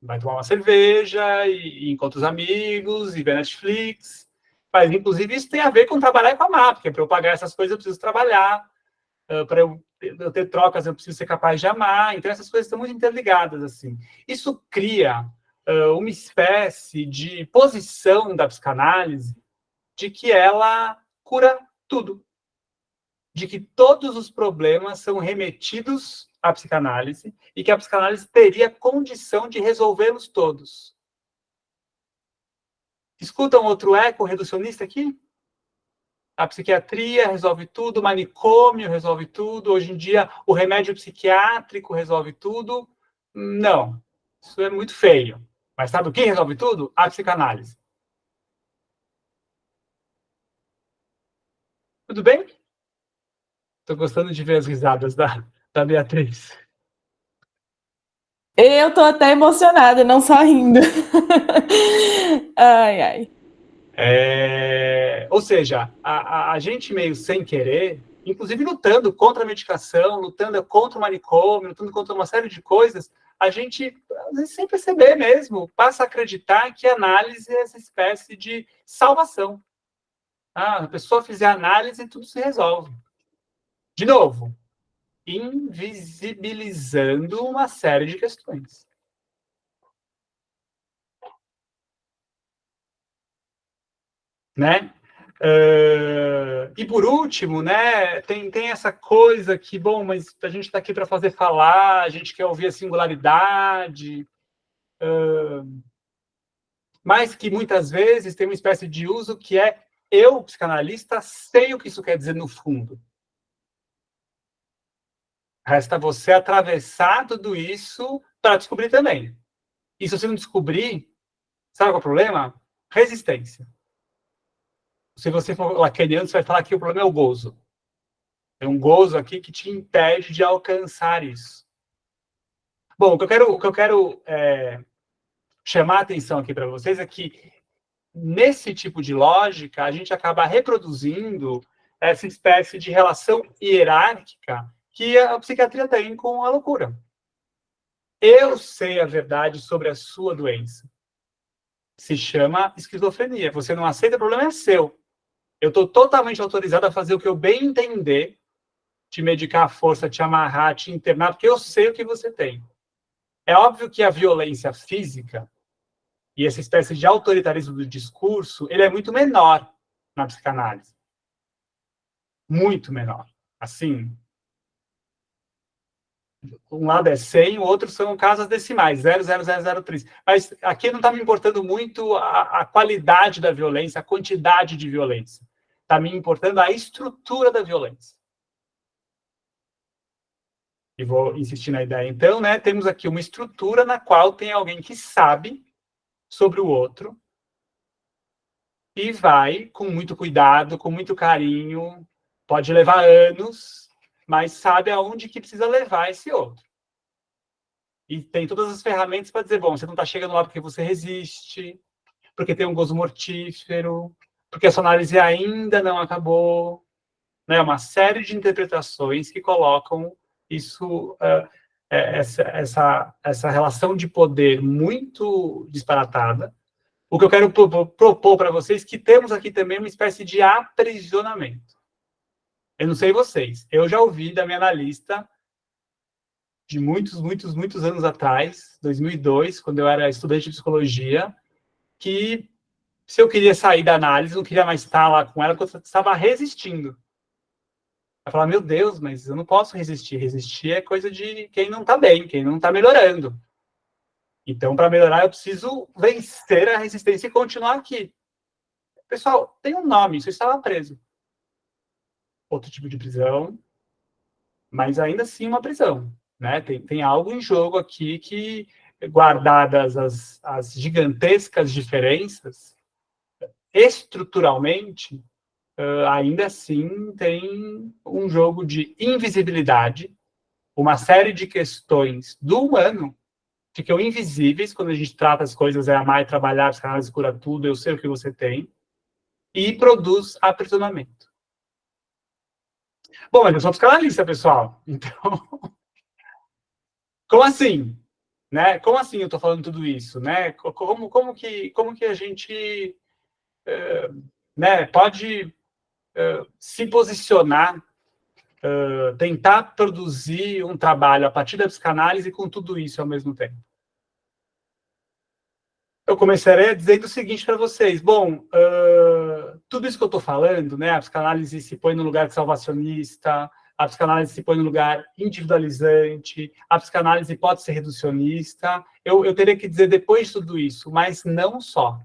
Vai tomar uma cerveja e encontra os amigos e vê Netflix. Mas, inclusive, isso tem a ver com trabalhar e com amar, porque para eu pagar essas coisas eu preciso trabalhar, para eu ter trocas eu preciso ser capaz de amar. Então, essas coisas estão muito interligadas, assim. Isso cria uma espécie de posição da psicanálise de que ela cura tudo, de que todos os problemas são remetidos à psicanálise e que a psicanálise teria condição de resolvê-los todos. Escuta um outro eco reducionista aqui? A psiquiatria resolve tudo, o manicômio resolve tudo, hoje em dia o remédio psiquiátrico resolve tudo. Não, isso é muito feio. Mas sabe o que resolve tudo? A psicanálise. Tudo bem? Estou gostando de ver as risadas da Beatriz. Eu tô até emocionada, não só rindo. Ai, ai. Ou seja, a gente meio sem querer, inclusive lutando contra a medicação, lutando contra o manicômio, lutando contra uma série de coisas, a gente, às vezes, sem perceber mesmo, passa a acreditar que a análise é essa espécie de salvação. A pessoa fizer análise e tudo se resolve. De novo, invisibilizando uma série de questões. Né? E por último, né, tem essa coisa que, bom, mas a gente está aqui para fazer falar, a gente quer ouvir a singularidade, mas que muitas vezes tem uma espécie de uso que é eu, psicanalista, sei o que isso quer dizer no fundo. Resta você atravessar tudo isso para descobrir também. E se você não descobrir, sabe qual é o problema? Resistência. Se você for lacaniano, você vai falar que o problema é o gozo. É um gozo aqui que te impede de alcançar isso. Bom, o que eu quero chamar a atenção aqui para vocês é que, nesse tipo de lógica, a gente acaba reproduzindo essa espécie de relação hierárquica que a psiquiatria tem com a loucura. Eu sei a verdade sobre a sua doença. Se chama esquizofrenia. Você não aceita, o problema é seu. Eu estou totalmente autorizado a fazer o que eu bem entender, te medicar à força, te amarrar, te internar, porque eu sei o que você tem. É óbvio que a violência física e essa espécie de autoritarismo do discurso, ele é muito menor na psicanálise. Muito menor. Assim, um lado é 100, o outro são casas decimais, 0,0003. Mas aqui não está me importando muito a qualidade da violência, a quantidade de violência. Está me importando a estrutura da violência. E vou insistir na ideia, então, né? Temos aqui uma estrutura na qual tem alguém que sabe sobre o outro e vai com muito cuidado, com muito carinho, pode levar anos, mas sabe aonde que precisa levar esse outro. E tem todas as ferramentas para dizer, bom, você não está chegando lá porque você resiste, porque tem um gozo mortífero, porque a sua análise ainda não acabou. Né? Uma série de interpretações que colocam isso, essa relação de poder muito disparatada. O que eu quero propor para vocês é que temos aqui também uma espécie de aprisionamento. Eu não sei vocês, eu já ouvi da minha analista de muitos anos atrás, 2002, quando eu era estudante de psicologia, que se eu queria sair da análise, não queria mais estar lá com ela, porque eu estava resistindo. Ela fala, meu Deus, mas eu não posso resistir. Resistir é coisa de quem não está bem, quem não está melhorando. Então, para melhorar, eu preciso vencer a resistência e continuar aqui. Pessoal, tem um nome, isso estava preso. Outro tipo de prisão, mas ainda assim uma prisão. Né? Tem algo em jogo aqui que, guardadas as gigantescas diferenças, estruturalmente, ainda assim tem um jogo de invisibilidade, uma série de questões do humano ficam invisíveis quando a gente trata as coisas, é amar e trabalhar, a psicanálise cura tudo, eu sei o que você tem, e produz aprisionamento. Bom, mas eu sou psicanalista, pessoal. Então, como assim? Né? Como assim eu estou falando tudo isso? Né? Como que a gente né, pode se posicionar, tentar produzir um trabalho a partir da psicanálise com tudo isso ao mesmo tempo? Eu começaria dizendo o seguinte para vocês. Bom, tudo isso que eu estou falando, né, a psicanálise se põe no lugar de salvacionista, a psicanálise se põe no lugar individualizante, a psicanálise pode ser reducionista. Eu teria que dizer depois de tudo isso, mas não só.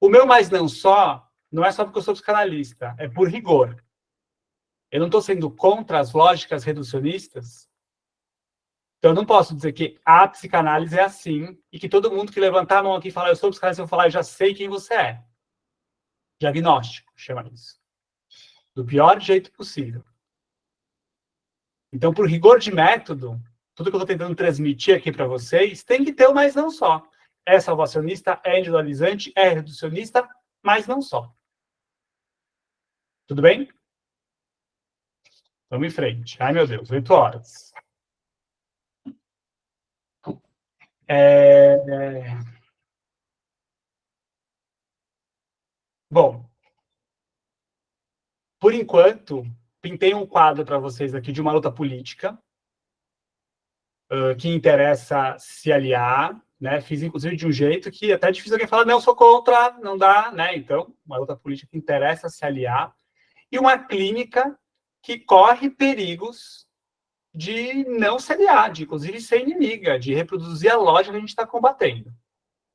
O meu mais não só não é só porque eu sou psicanalista, é por rigor. Eu não estou sendo contra as lógicas reducionistas. Então, eu não posso dizer que a psicanálise é assim e que todo mundo que levantar a mão aqui e falar eu sou psicanalista, eu vou falar eu já sei quem você é. Diagnóstico, chama isso. Do pior jeito possível. Então, por rigor de método, tudo que eu estou tentando transmitir aqui para vocês tem que ter o mais não só. É salvacionista, é individualizante, é reducionista, mas não só. Tudo bem? Vamos em frente. Ai, meu Deus, 8 horas. Bom, por enquanto, pintei um quadro para vocês aqui de uma luta política que interessa se aliar, né? Fiz, inclusive, de um jeito que até é difícil alguém falar, não, sou contra, não dá, né? Então, uma luta política que interessa se aliar e uma clínica que corre perigos de não se aliar, de, inclusive, ser inimiga, de reproduzir a lógica que a gente está combatendo.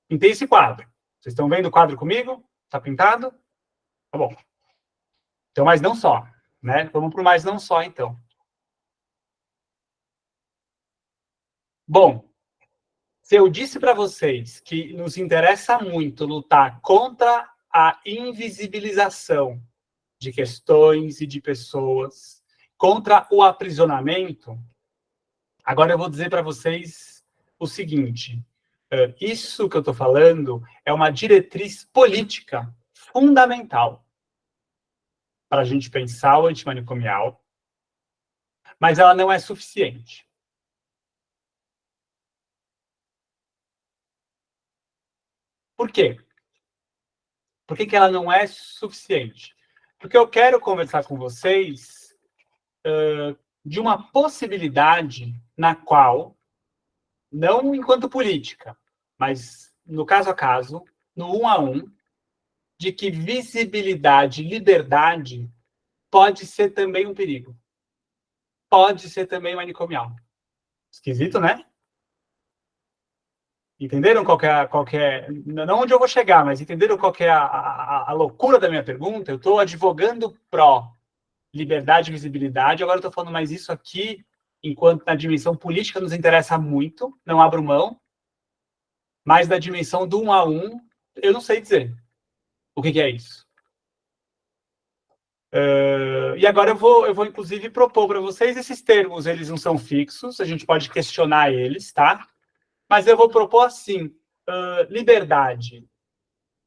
Pintei esse quadro. Vocês estão vendo o quadro comigo? Está pintado? Tá bom. Então, mas não só, né? Vamos para o mais não só, então. Bom, se eu disse para vocês que nos interessa muito lutar contra a invisibilização de questões e de pessoas, contra o aprisionamento, agora eu vou dizer para vocês o seguinte: isso que eu estou falando é uma diretriz política fundamental para a gente pensar o antimanicomial, mas ela não é suficiente. Por quê? Por que ela não é suficiente? Porque eu quero conversar com vocês de uma possibilidade na qual, não enquanto política, mas no caso a caso, no um a um, de que visibilidade e liberdade pode ser também um perigo. Pode ser também manicomial. Esquisito, né? Entenderam qual que é, não onde eu vou chegar, mas entenderam qual que é a loucura da minha pergunta? Eu estou advogando pró liberdade e visibilidade, agora eu estou falando mais isso aqui, enquanto na dimensão política nos interessa muito, não abro mão, mas da dimensão do um a um, eu não sei dizer o que é isso. E agora eu vou inclusive propor para vocês esses termos, eles não são fixos, a gente pode questionar eles, tá? Mas eu vou propor assim, liberdade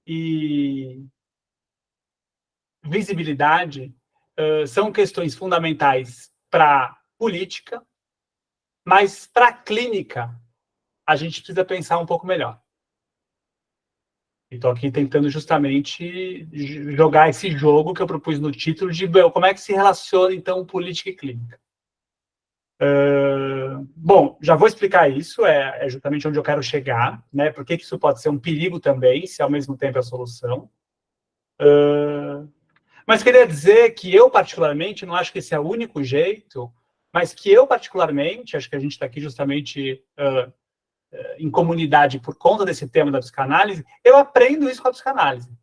e visibilidade são questões fundamentais para política, mas para a clínica a gente precisa pensar um pouco melhor. Estou aqui tentando justamente jogar esse jogo que eu propus no título de como é que se relaciona, então, política e clínica. Bom, já vou explicar isso, é justamente onde eu quero chegar, né? Por que isso pode ser um perigo também, se ao mesmo tempo é a solução. Mas queria dizer que eu, particularmente, não acho que esse é o único jeito, mas que eu, particularmente, acho que a gente está aqui justamente em comunidade por conta desse tema da psicanálise, eu aprendo isso com a psicanálise.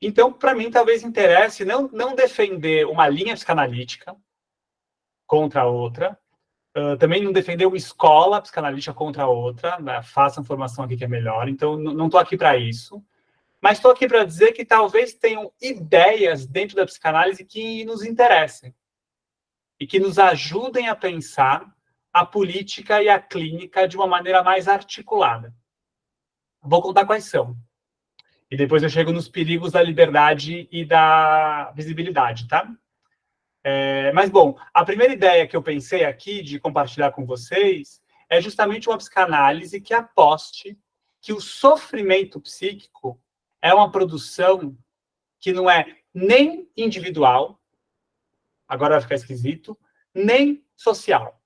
Então, para mim, talvez interesse não defender uma linha psicanalítica contra a outra, também não defender uma escola psicanalítica contra a outra, né? Façam formação aqui que é melhor, então não estou aqui para isso, mas estou aqui para dizer que talvez tenham ideias dentro da psicanálise que nos interessem e que nos ajudem a pensar a política e a clínica de uma maneira mais articulada. Vou contar quais são. E depois eu chego nos perigos da liberdade e da visibilidade, tá? Mas, bom, a primeira ideia que eu pensei aqui de compartilhar com vocês é justamente uma psicanálise que aposte que o sofrimento psíquico é uma produção que não é nem individual, agora vai ficar esquisito, nem social.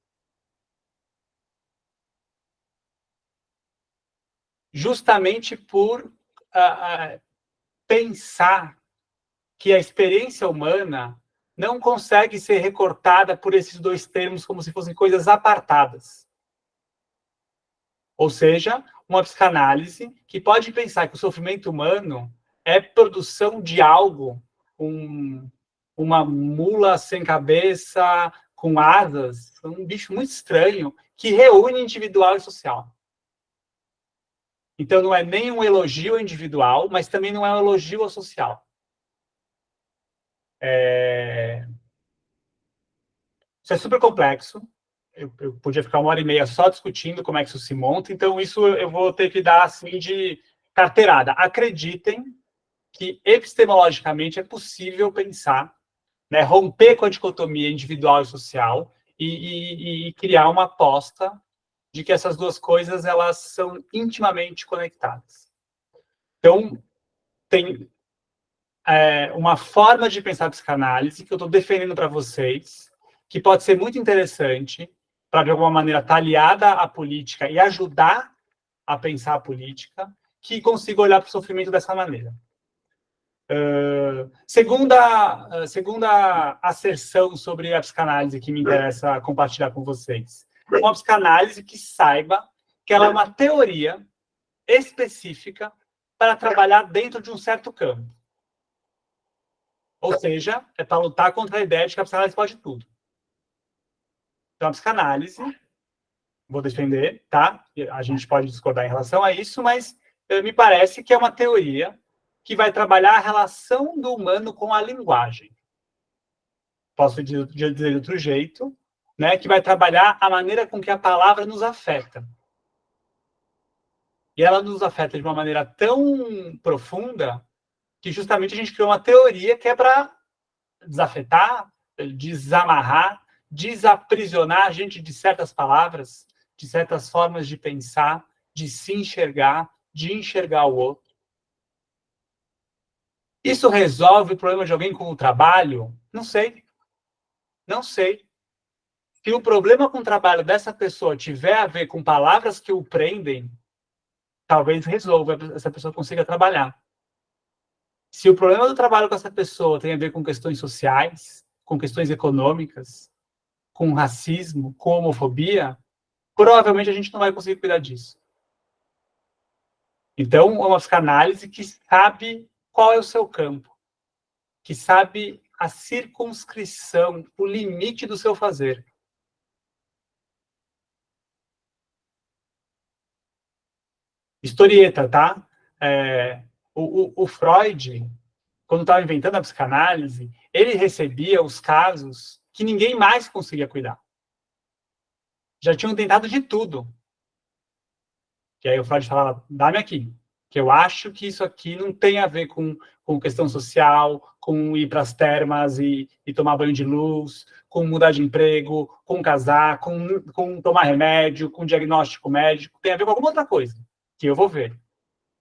Justamente por pensar que a experiência humana não consegue ser recortada por esses dois termos como se fossem coisas apartadas. Ou seja, uma psicanálise que pode pensar que o sofrimento humano é produção de algo, uma mula sem cabeça, com asas, um bicho muito estranho, que reúne individual e social. Então, não é nem um elogio individual, mas também não é um elogio ao social. Isso é super complexo. Eu podia ficar 1h30 só discutindo como é que isso se monta, então isso eu vou ter que dar assim de carteirada. Acreditem que epistemologicamente é possível pensar, né, romper com a dicotomia individual e social e criar uma aposta de que essas duas coisas elas são intimamente conectadas. Então, tem uma forma de pensar a psicanálise que eu estou defendendo para vocês, que pode ser muito interessante para, de alguma maneira, estar aliada à política e ajudar a pensar a política, que consiga olhar para o sofrimento dessa maneira. Segunda asserção sobre a psicanálise que me interessa compartilhar com vocês. Uma psicanálise que saiba que ela é uma teoria específica para trabalhar dentro de um certo campo. Ou seja, é para lutar contra a ideia de que a psicanálise pode tudo. Então, a psicanálise, vou defender, tá? A gente pode discordar em relação a isso, mas me parece que é uma teoria que vai trabalhar a relação do humano com a linguagem. Posso dizer de outro jeito, né? Que vai trabalhar a maneira com que a palavra nos afeta. E ela nos afeta de uma maneira tão profunda que justamente a gente criou uma teoria que é para desafetar, desamarrar, desaprisionar a gente de certas palavras, de certas formas de pensar, de se enxergar, de enxergar o outro. Isso resolve o problema de alguém com o trabalho? Não sei. Não sei. Se o problema com o trabalho dessa pessoa tiver a ver com palavras que o prendem, talvez resolva, essa pessoa consiga trabalhar. Se o problema do trabalho com essa pessoa tem a ver com questões sociais, com questões econômicas, com racismo, com homofobia, provavelmente a gente não vai conseguir cuidar disso. Então, é uma psicanálise que sabe qual é o seu campo, que sabe a circunscrição, o limite do seu fazer. Historieta, tá? O Freud, quando estava inventando a psicanálise, ele recebia os casos que ninguém mais conseguia cuidar. Já tinham tentado de tudo. Que aí o Freud falava, dá-me aqui, que eu acho que isso aqui não tem a ver com questão social, com ir para as termas e tomar banho de luz, com mudar de emprego, com casar, com tomar remédio, com diagnóstico médico, tem a ver com alguma outra coisa, que eu vou ver.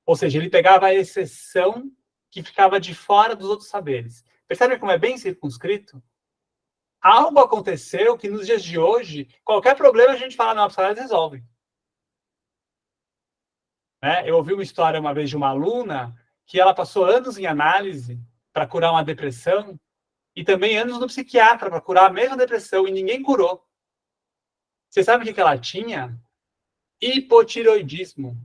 Ou seja, ele pegava a exceção que ficava de fora dos outros saberes. Percebe como é bem circunscrito? Algo aconteceu que nos dias de hoje, qualquer problema a gente fala, não, a psicanálise resolve. Né? Eu ouvi uma história uma vez de uma aluna que ela passou anos em análise para curar uma depressão e também anos no psiquiatra para curar a mesma depressão e ninguém curou. Você sabe o que ela tinha? Hipotireoidismo.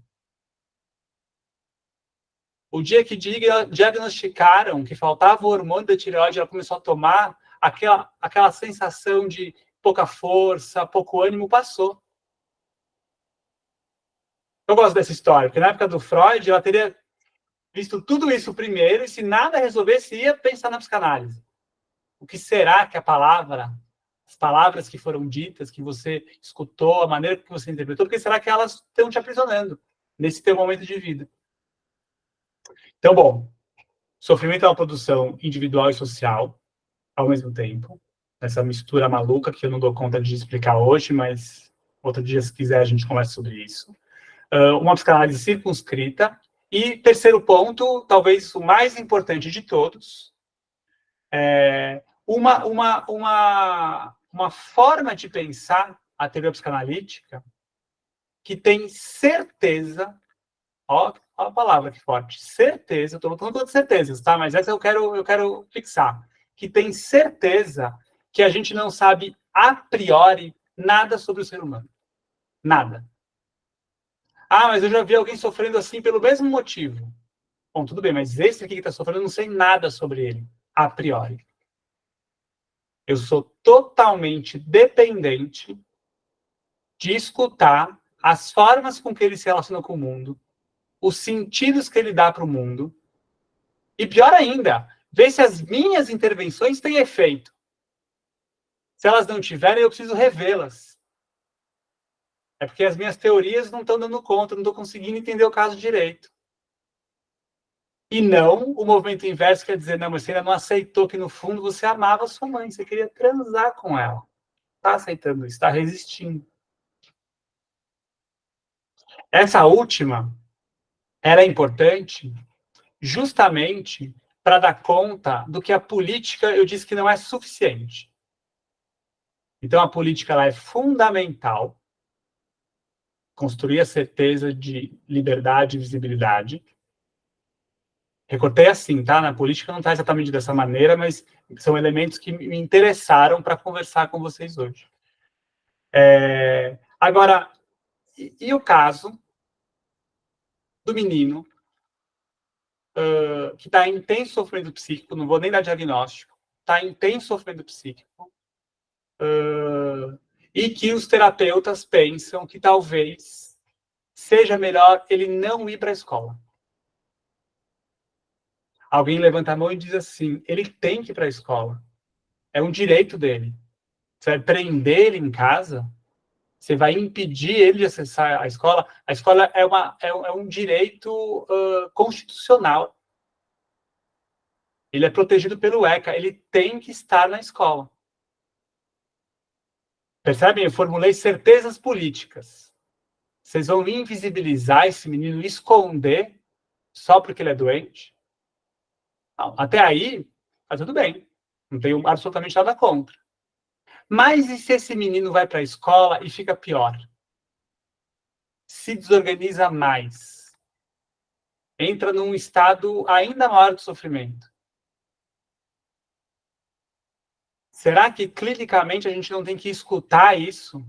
O dia que diagnosticaram que faltava o hormônio da tireoide, ela começou a tomar, aquela sensação de pouca força, pouco ânimo, passou. Eu gosto dessa história, porque na época do Freud, ela teria visto tudo isso primeiro, e se nada resolvesse, ia pensar na psicanálise. O que será que a palavra, as palavras que foram ditas, que você escutou, a maneira que você interpretou, porque será que elas estão te aprisionando nesse teu momento de vida? Então, bom, sofrimento é uma produção individual e social ao mesmo tempo. Essa mistura maluca que eu não dou conta de explicar hoje, mas outro dia, se quiser, a gente conversa sobre isso. Uma psicanálise circunscrita. E terceiro ponto, talvez o mais importante de todos, uma forma de pensar a teoria psicanalítica que tem certeza, ó a palavra que forte, certeza, estou falando todas certezas, tá? Mas essa eu quero fixar, que tem certeza que a gente não sabe a priori nada sobre o ser humano. Nada. Ah, mas eu já vi alguém sofrendo assim pelo mesmo motivo. Bom, tudo bem, mas esse aqui que está sofrendo, eu não sei nada sobre ele, a priori. Eu sou totalmente dependente de escutar as formas com que ele se relaciona com o mundo, os sentidos que ele dá para o mundo, e pior ainda, ver se as minhas intervenções têm efeito. Se elas não tiverem, eu preciso revê-las. É porque as minhas teorias não estão dando conta, não estou conseguindo entender o caso direito. E não o movimento inverso, quer dizer, não, mas você ainda não aceitou que no fundo você amava a sua mãe, você queria transar com ela. Está aceitando isso, está resistindo. Essa última era importante justamente para dar conta do que a política, eu disse que não é suficiente. Então, a política ela é fundamental, construir a certeza de liberdade e visibilidade. Recortei assim, tá? Na política não está exatamente dessa maneira, mas são elementos que me interessaram para conversar com vocês hoje. Agora, e o caso do menino que está em intenso sofrimento psíquico, não vou nem dar diagnóstico, está em intenso sofrimento psíquico, e que os terapeutas pensam que talvez seja melhor ele não ir para a escola. Alguém levanta a mão e diz assim, ele tem que ir para a escola. É um direito dele. Você vai prender ele em casa? Você vai impedir ele de acessar a escola? A escola é um direito constitucional. Ele é protegido pelo ECA. Ele tem que estar na escola. Percebem? Eu formulei certezas políticas. Vocês vão invisibilizar esse menino, esconder só porque ele é doente? Não, até aí, tá tudo bem. Não tenho absolutamente nada contra. Mas e se esse menino vai para a escola e fica pior? Se desorganiza mais? Entra num estado ainda maior de sofrimento? Será que clinicamente a gente não tem que escutar isso?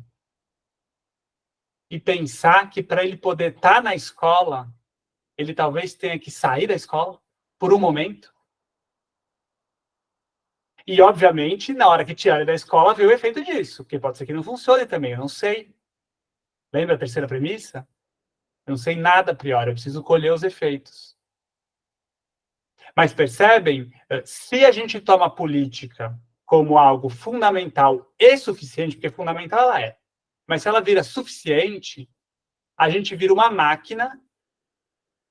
E pensar que para ele poder estar na escola, ele talvez tenha que sair da escola por um momento? E, obviamente, na hora que tirar ele da escola, vê o efeito disso, porque pode ser que não funcione também, eu não sei. Lembra a terceira premissa? Eu não sei nada a priori, eu preciso colher os efeitos. Mas percebem? Se a gente toma a política como algo fundamental e suficiente, porque fundamental ela é, mas se ela vira suficiente, a gente vira uma máquina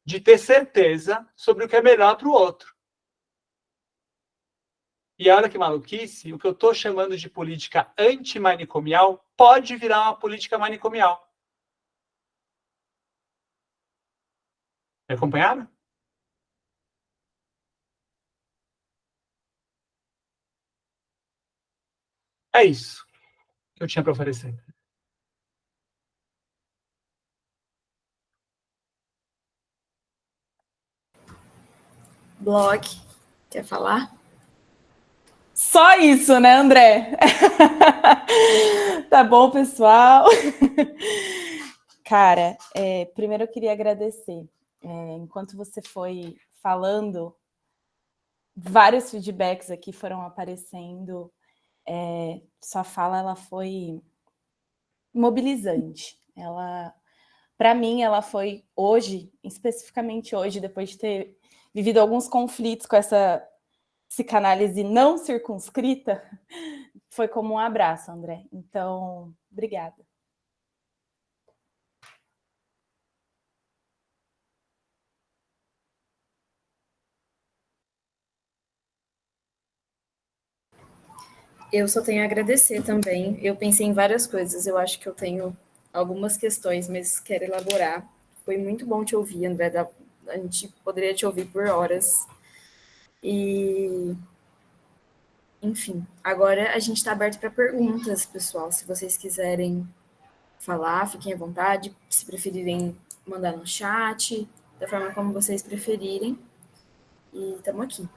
de ter certeza sobre o que é melhor para o outro. E olha que maluquice, o que eu estou chamando de política antimanicomial pode virar uma política manicomial. Me acompanharam? É isso que eu tinha para oferecer. Blog, quer falar? Só isso, né, André? Tá bom, pessoal? Cara, primeiro eu queria agradecer. Enquanto você foi falando, vários feedbacks aqui foram aparecendo. Sua fala, ela foi mobilizante. Para mim, ela foi hoje, especificamente hoje, depois de ter vivido alguns conflitos com essa psicanálise não circunscrita, foi como um abraço, André. Então, obrigada. Eu só tenho a agradecer também. Eu pensei em várias coisas. Eu acho que eu tenho algumas questões, mas quero elaborar. Foi muito bom te ouvir, André. A gente poderia te ouvir por horas. E, enfim, agora a gente está aberto para perguntas, pessoal. Se vocês quiserem falar, fiquem à vontade. Se preferirem, mandar no chat, da forma como vocês preferirem. E estamos aqui.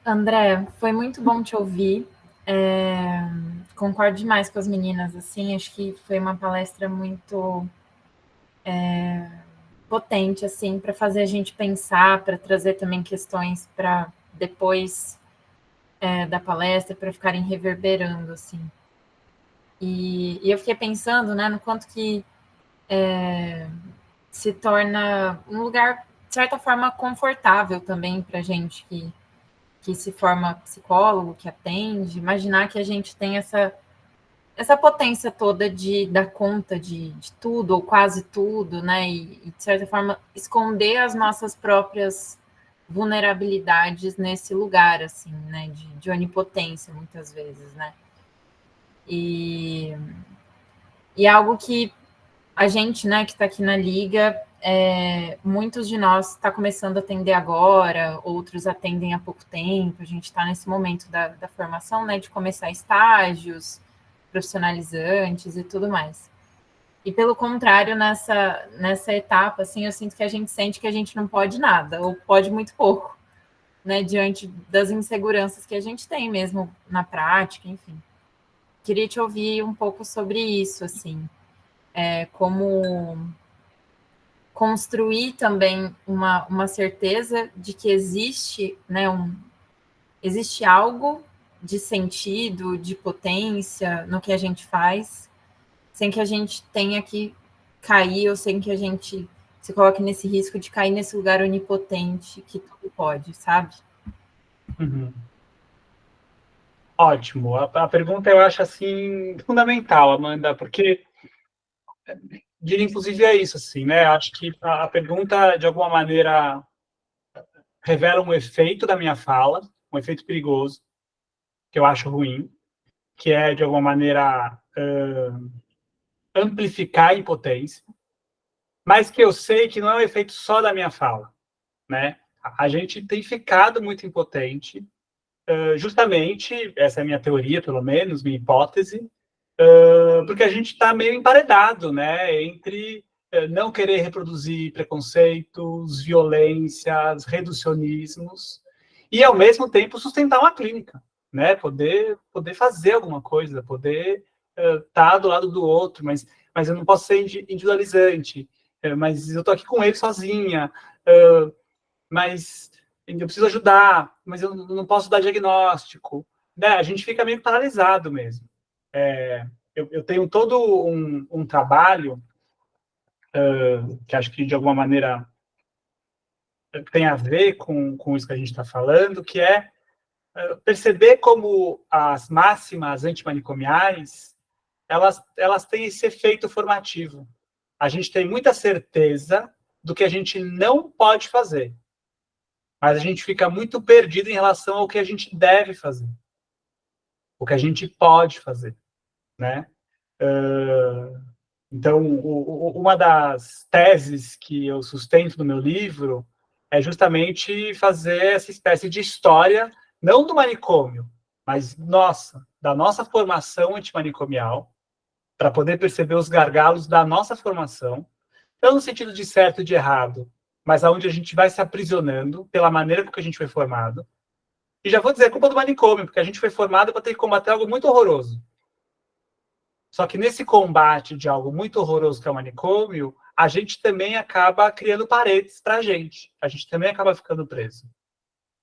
André, foi muito bom te ouvir. Concordo demais com as meninas, assim, acho que foi uma palestra muito potente, assim, para fazer a gente pensar, para trazer também questões para depois da palestra, para ficarem reverberando, assim. E eu fiquei pensando, né, no quanto que se torna um lugar, de certa forma, confortável também para a gente que se forma psicólogo, que atende, imaginar que a gente tem essa potência toda de dar conta de tudo, ou quase tudo, né? E, de certa forma, esconder as nossas próprias vulnerabilidades nesse lugar, assim, né? De onipotência, muitas vezes, né? E é algo que a gente, né, que está aqui na Liga, muitos de nós está começando a atender agora, outros atendem há pouco tempo, a gente está nesse momento da formação, né, de começar estágios profissionalizantes e tudo mais. E, pelo contrário, nessa etapa, assim, eu sinto que a gente sente que a gente não pode nada, ou pode muito pouco, né, diante das inseguranças que a gente tem mesmo na prática, enfim. Queria te ouvir um pouco sobre isso, assim. como construir também uma certeza de que existe, né, existe algo de sentido, de potência no que a gente faz, sem que a gente tenha que cair, ou sem que a gente se coloque nesse risco de cair nesse lugar onipotente que tudo pode, sabe? Uhum. Ótimo. A pergunta eu acho, assim, fundamental, Amanda, porque diria, inclusive, é isso, assim, né? Acho que a pergunta, de alguma maneira, revela um efeito da minha fala, um efeito perigoso, que eu acho ruim, que é, de alguma maneira, amplificar a impotência, mas que eu sei que não é um efeito só da minha fala, né? A gente tem ficado muito impotente, justamente, essa é a minha teoria, pelo menos, minha hipótese, porque a gente está meio emparedado, né, entre não querer reproduzir preconceitos, violências, reducionismos, e, ao mesmo tempo, sustentar uma clínica, né, poder fazer alguma coisa, poder estar do lado do outro, mas eu não posso ser individualizante, mas eu estou aqui com ele sozinha, mas eu preciso ajudar, mas eu não posso dar diagnóstico, né, a gente fica meio paralisado mesmo. Eu tenho todo um trabalho que acho que, de alguma maneira, tem a ver com isso que a gente está falando, que é perceber como as máximas antimanicomiais, elas têm esse efeito formativo. A gente tem muita certeza do que a gente não pode fazer, mas a gente fica muito perdido em relação ao que a gente deve fazer, o que a gente pode fazer, né? Então, uma das teses que eu sustento no meu livro é justamente fazer essa espécie de história, não do manicômio, mas da nossa formação antimanicomial, para poder perceber os gargalos da nossa formação, não no sentido de certo e de errado, mas aonde a gente vai se aprisionando pela maneira com que a gente foi formado. E já vou dizer, é culpa do manicômio, porque a gente foi formado para ter que combater algo muito horroroso. Só que nesse combate de algo muito horroroso que é o manicômio, a gente também acaba criando paredes para a gente também acaba ficando preso.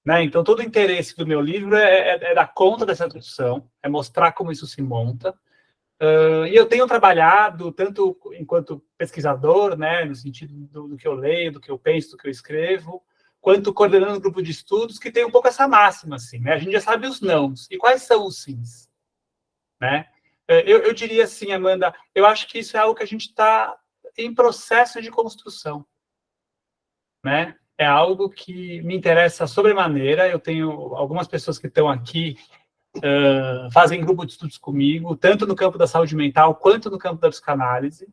Né? Então, todo o interesse do meu livro é dar conta dessa discussão, é mostrar como isso se monta. E eu tenho trabalhado, tanto enquanto pesquisador, né, no sentido do que eu leio, do que eu penso, do que eu escrevo, quanto coordenando um grupo de estudos que tem um pouco essa máxima, assim, né? A gente já sabe os nãos. E quais são os sims? Né? Eu diria assim, Amanda, eu acho que isso é algo que a gente está em processo de construção. Né? É algo que me interessa sobremaneira. Eu tenho algumas pessoas que estão aqui, fazem grupo de estudos comigo, tanto no campo da saúde mental quanto no campo da psicanálise,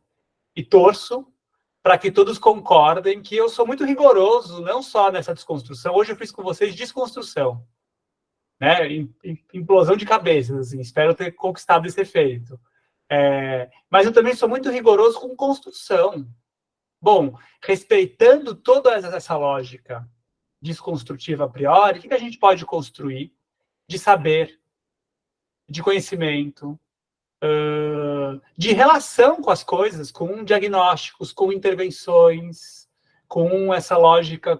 e torço para que todos concordem que eu sou muito rigoroso, não só nessa desconstrução. Hoje eu fiz com vocês desconstrução, né? Implosão de cabeças, assim. Espero ter conquistado esse efeito. Mas eu também sou muito rigoroso com construção. Bom, respeitando toda essa lógica desconstrutiva a priori, o que a gente pode construir de saber, de conhecimento, de relação com as coisas, com diagnósticos, com intervenções, com essa lógica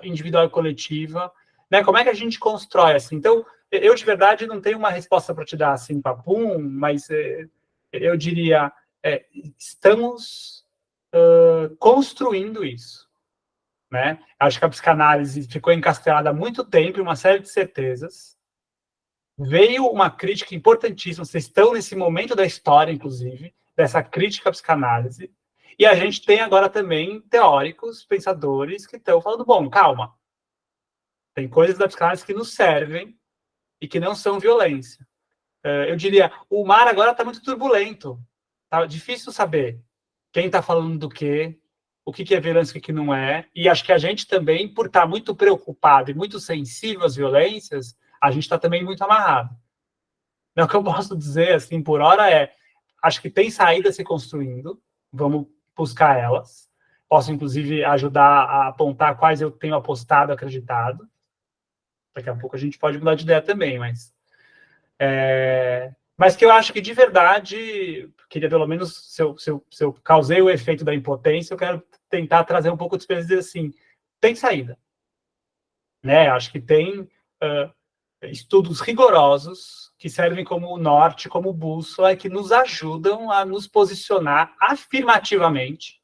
individual e coletiva, né? Como é que a gente constrói assim? Então, eu de verdade não tenho uma resposta para te dar assim, papum, mas eu diria, estamos construindo isso, né? Acho que a psicanálise ficou encastelada há muito tempo em uma série de certezas. Veio uma crítica importantíssima, vocês estão nesse momento da história, inclusive, dessa crítica à psicanálise, e a gente tem agora também teóricos, pensadores, que estão falando, bom, calma, tem coisas da psicanálise que nos servem e que não são violência. Eu diria, o mar agora está muito turbulento, está difícil saber quem está falando do quê, o que é violência e o que não é, e acho que a gente também, por estar muito preocupado e muito sensível às violências, a gente está também muito amarrado. Então, o que eu posso dizer, assim, por hora acho que tem saída se construindo, vamos buscar elas. Posso, inclusive, ajudar a apontar quais eu tenho apostado, acreditado. Daqui a pouco a gente pode mudar de ideia também, mas Mas que eu acho que, de verdade, queria pelo menos, se eu causei o efeito da impotência, eu quero tentar trazer um pouco de esperança e dizer assim, tem saída. Né? Acho que tem estudos rigorosos que servem como norte, como bússola, e que nos ajudam a nos posicionar afirmativamente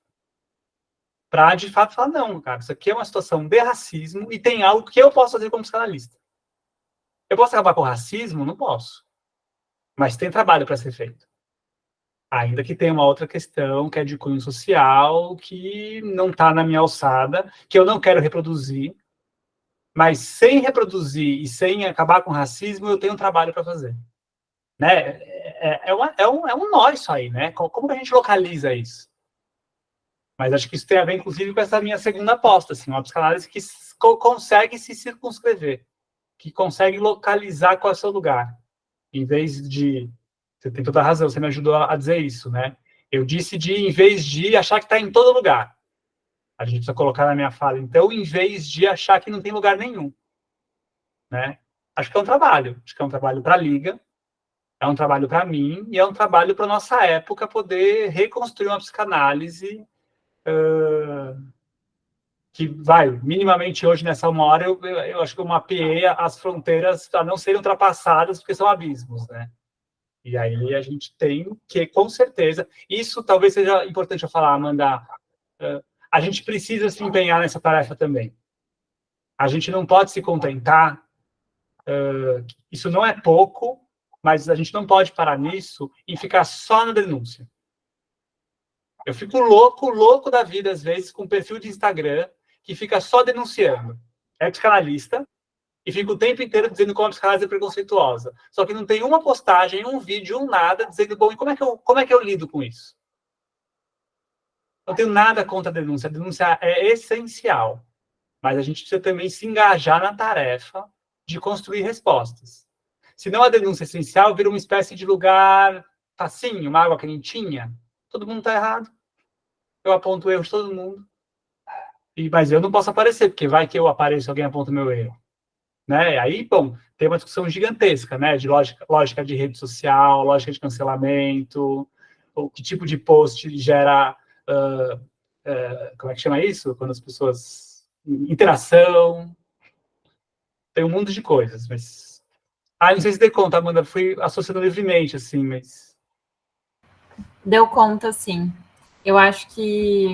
para, de fato, falar, não, cara, isso aqui é uma situação de racismo e tem algo que eu posso fazer como psicanalista. Eu posso acabar com o racismo? Não posso. Mas tem trabalho para ser feito. Ainda que tenha uma outra questão, que é de cunho social, que não está na minha alçada, que eu não quero reproduzir, mas sem reproduzir e sem acabar com o racismo, eu tenho um trabalho para fazer. Né? É um nó isso aí, né? Como que a gente localiza isso? Mas acho que isso tem a ver, inclusive, com essa minha segunda aposta, assim, uma psicanálise que consegue se circunscrever, que consegue localizar qual é o seu lugar. Em vez de... Você tem toda a razão, você me ajudou a dizer isso, né? Eu disse em vez de achar que está em todo lugar. A gente precisa colocar na minha fala, então, em vez de achar que não tem lugar nenhum. Né? Acho que é um trabalho. Acho que é um trabalho para a Liga, é um trabalho para mim, e é um trabalho para a nossa época poder reconstruir uma psicanálise que vai, minimamente hoje, nessa uma hora, eu acho que eu mapeei as fronteiras a não serem ultrapassadas, porque são abismos, né? E aí a gente tem que, com certeza, isso talvez seja importante eu falar, Amanda, a gente precisa se empenhar nessa tarefa também. A gente não pode se contentar, isso não é pouco, mas a gente não pode parar nisso e ficar só na denúncia. Eu fico louco da vida, às vezes, com um perfil de Instagram que fica só denunciando. É psicanalista e fica o tempo inteiro dizendo como a psicanálise é preconceituosa. Só que não tem uma postagem, um vídeo, um nada, dizendo, bom, e como é que eu lido com isso? Não tenho nada contra a denúncia. A denúncia é essencial. Mas a gente precisa também se engajar na tarefa de construir respostas. Senão a denúncia essencial vira uma espécie de lugar facinho, uma água quentinha. Todo mundo está errado. Eu aponto o erro de todo mundo. Mas eu não posso aparecer, porque vai que eu apareço e alguém aponta o meu erro. Né? Aí, bom, tem uma discussão gigantesca, né? De lógica de rede social, lógica de cancelamento, ou que tipo de post gera... como é que chama isso? Quando as pessoas... Interação. Tem um mundo de coisas, mas... não sei se dei conta, Amanda, fui associando livremente, assim, mas... Deu conta, sim. Eu acho que...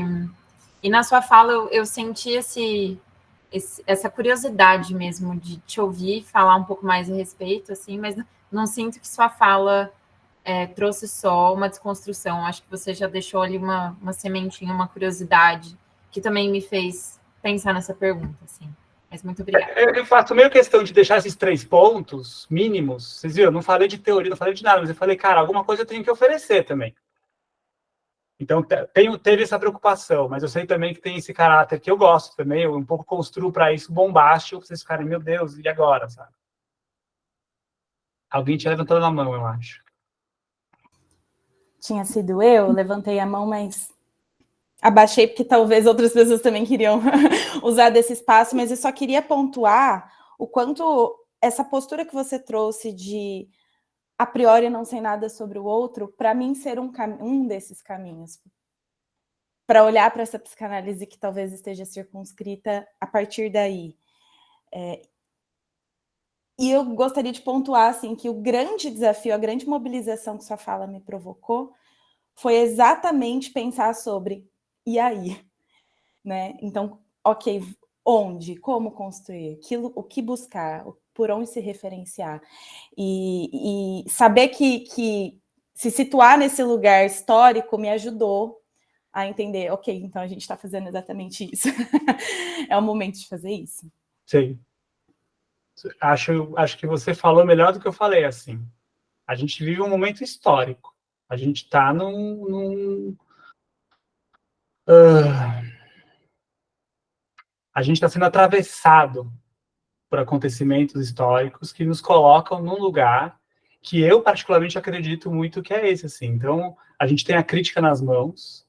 E na sua fala, eu senti essa curiosidade mesmo de te ouvir falar um pouco mais a respeito, assim, mas não sinto que sua fala trouxe só uma desconstrução. Acho que você já deixou ali uma sementinha, uma curiosidade, que também me fez pensar nessa pergunta, assim. Mas muito obrigada. Eu faço meio questão de deixar esses 3 pontos mínimos. Vocês viram? Eu não falei de teoria, não falei de nada, mas eu falei, cara, alguma coisa eu tenho que oferecer também. Então, teve essa preocupação, mas eu sei também que tem esse caráter que eu gosto também, eu um pouco construo para isso bombástico, vocês ficarem, meu Deus, e agora, sabe? Alguém tinha levantado a mão, eu acho. Tinha sido eu, levantei a mão, mas abaixei porque talvez outras pessoas também queriam usar desse espaço, mas eu só queria pontuar o quanto essa postura que você trouxe de a priori não sei nada sobre o outro, para mim ser um desses caminhos. Para olhar para essa psicanálise que talvez esteja circunscrita a partir daí. E eu gostaria de pontuar assim, que o grande desafio, a grande mobilização que sua fala me provocou, foi exatamente pensar sobre, e aí? Né? Então, ok, onde, como construir, o que buscar, por onde se referenciar. E saber que se situar nesse lugar histórico me ajudou a entender, ok, então a gente está fazendo exatamente isso. É o momento de fazer isso. Sim. Acho que você falou melhor do que eu falei, assim. A gente vive um momento histórico. A gente está a gente está sendo atravessado por acontecimentos históricos que nos colocam num lugar que eu, particularmente, acredito muito que é esse, assim. Então, a gente tem a crítica nas mãos,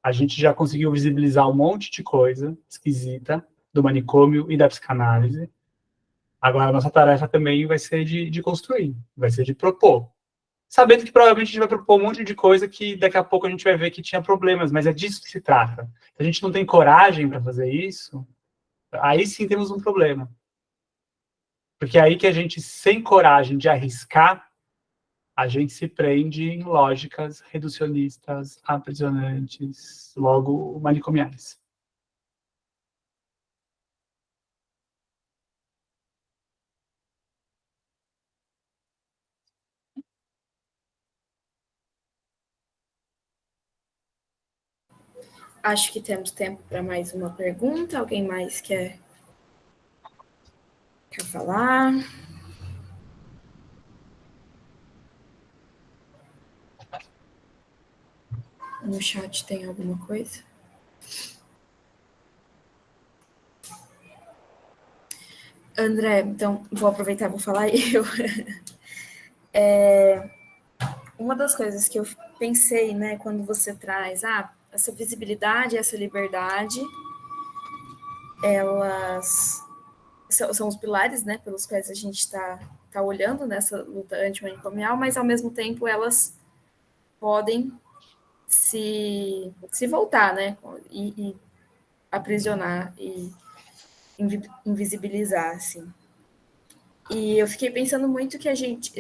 a gente já conseguiu visibilizar um monte de coisa esquisita do manicômio e da psicanálise. Agora, a nossa tarefa também vai ser de construir, vai ser de propor. sabendo que provavelmente a gente vai propor um monte de coisa que daqui a pouco a gente vai ver que tinha problemas, mas é disso que se trata. Se a gente não tem coragem para fazer isso, aí sim temos um problema. Porque é aí que a gente, sem coragem de arriscar, a gente se prende em lógicas reducionistas, aprisionantes, logo manicomiais. Acho que temos tempo para mais uma pergunta. Alguém mais quer falar? No chat tem alguma coisa? André, então, vou aproveitar e vou falar eu. Uma das coisas que eu pensei, né, quando você traz essa visibilidade, essa liberdade, elas são os pilares, né, pelos quais a gente está olhando nessa luta antimanicomial, mas, ao mesmo tempo, elas podem se voltar, né, e aprisionar e invisibilizar, assim. E eu fiquei pensando muito que a gente,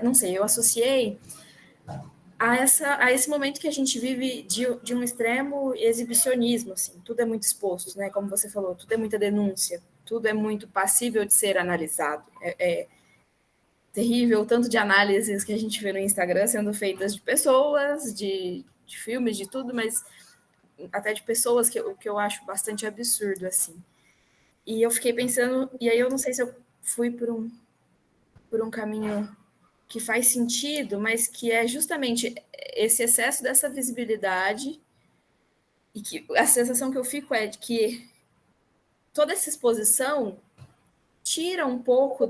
não sei, eu associei a esse momento que a gente vive de um extremo exibicionismo, assim, tudo é muito exposto, né? Como você falou, tudo é muita denúncia, tudo é muito passível de ser analisado. É terrível o tanto de análises que a gente vê no Instagram sendo feitas de pessoas, de filmes, de tudo, mas até de pessoas, que eu acho bastante absurdo, assim. E eu fiquei pensando, e aí eu não sei se eu fui por um caminho que faz sentido, mas que é justamente esse excesso dessa visibilidade, e que a sensação que eu fico é de que toda essa exposição tira um pouco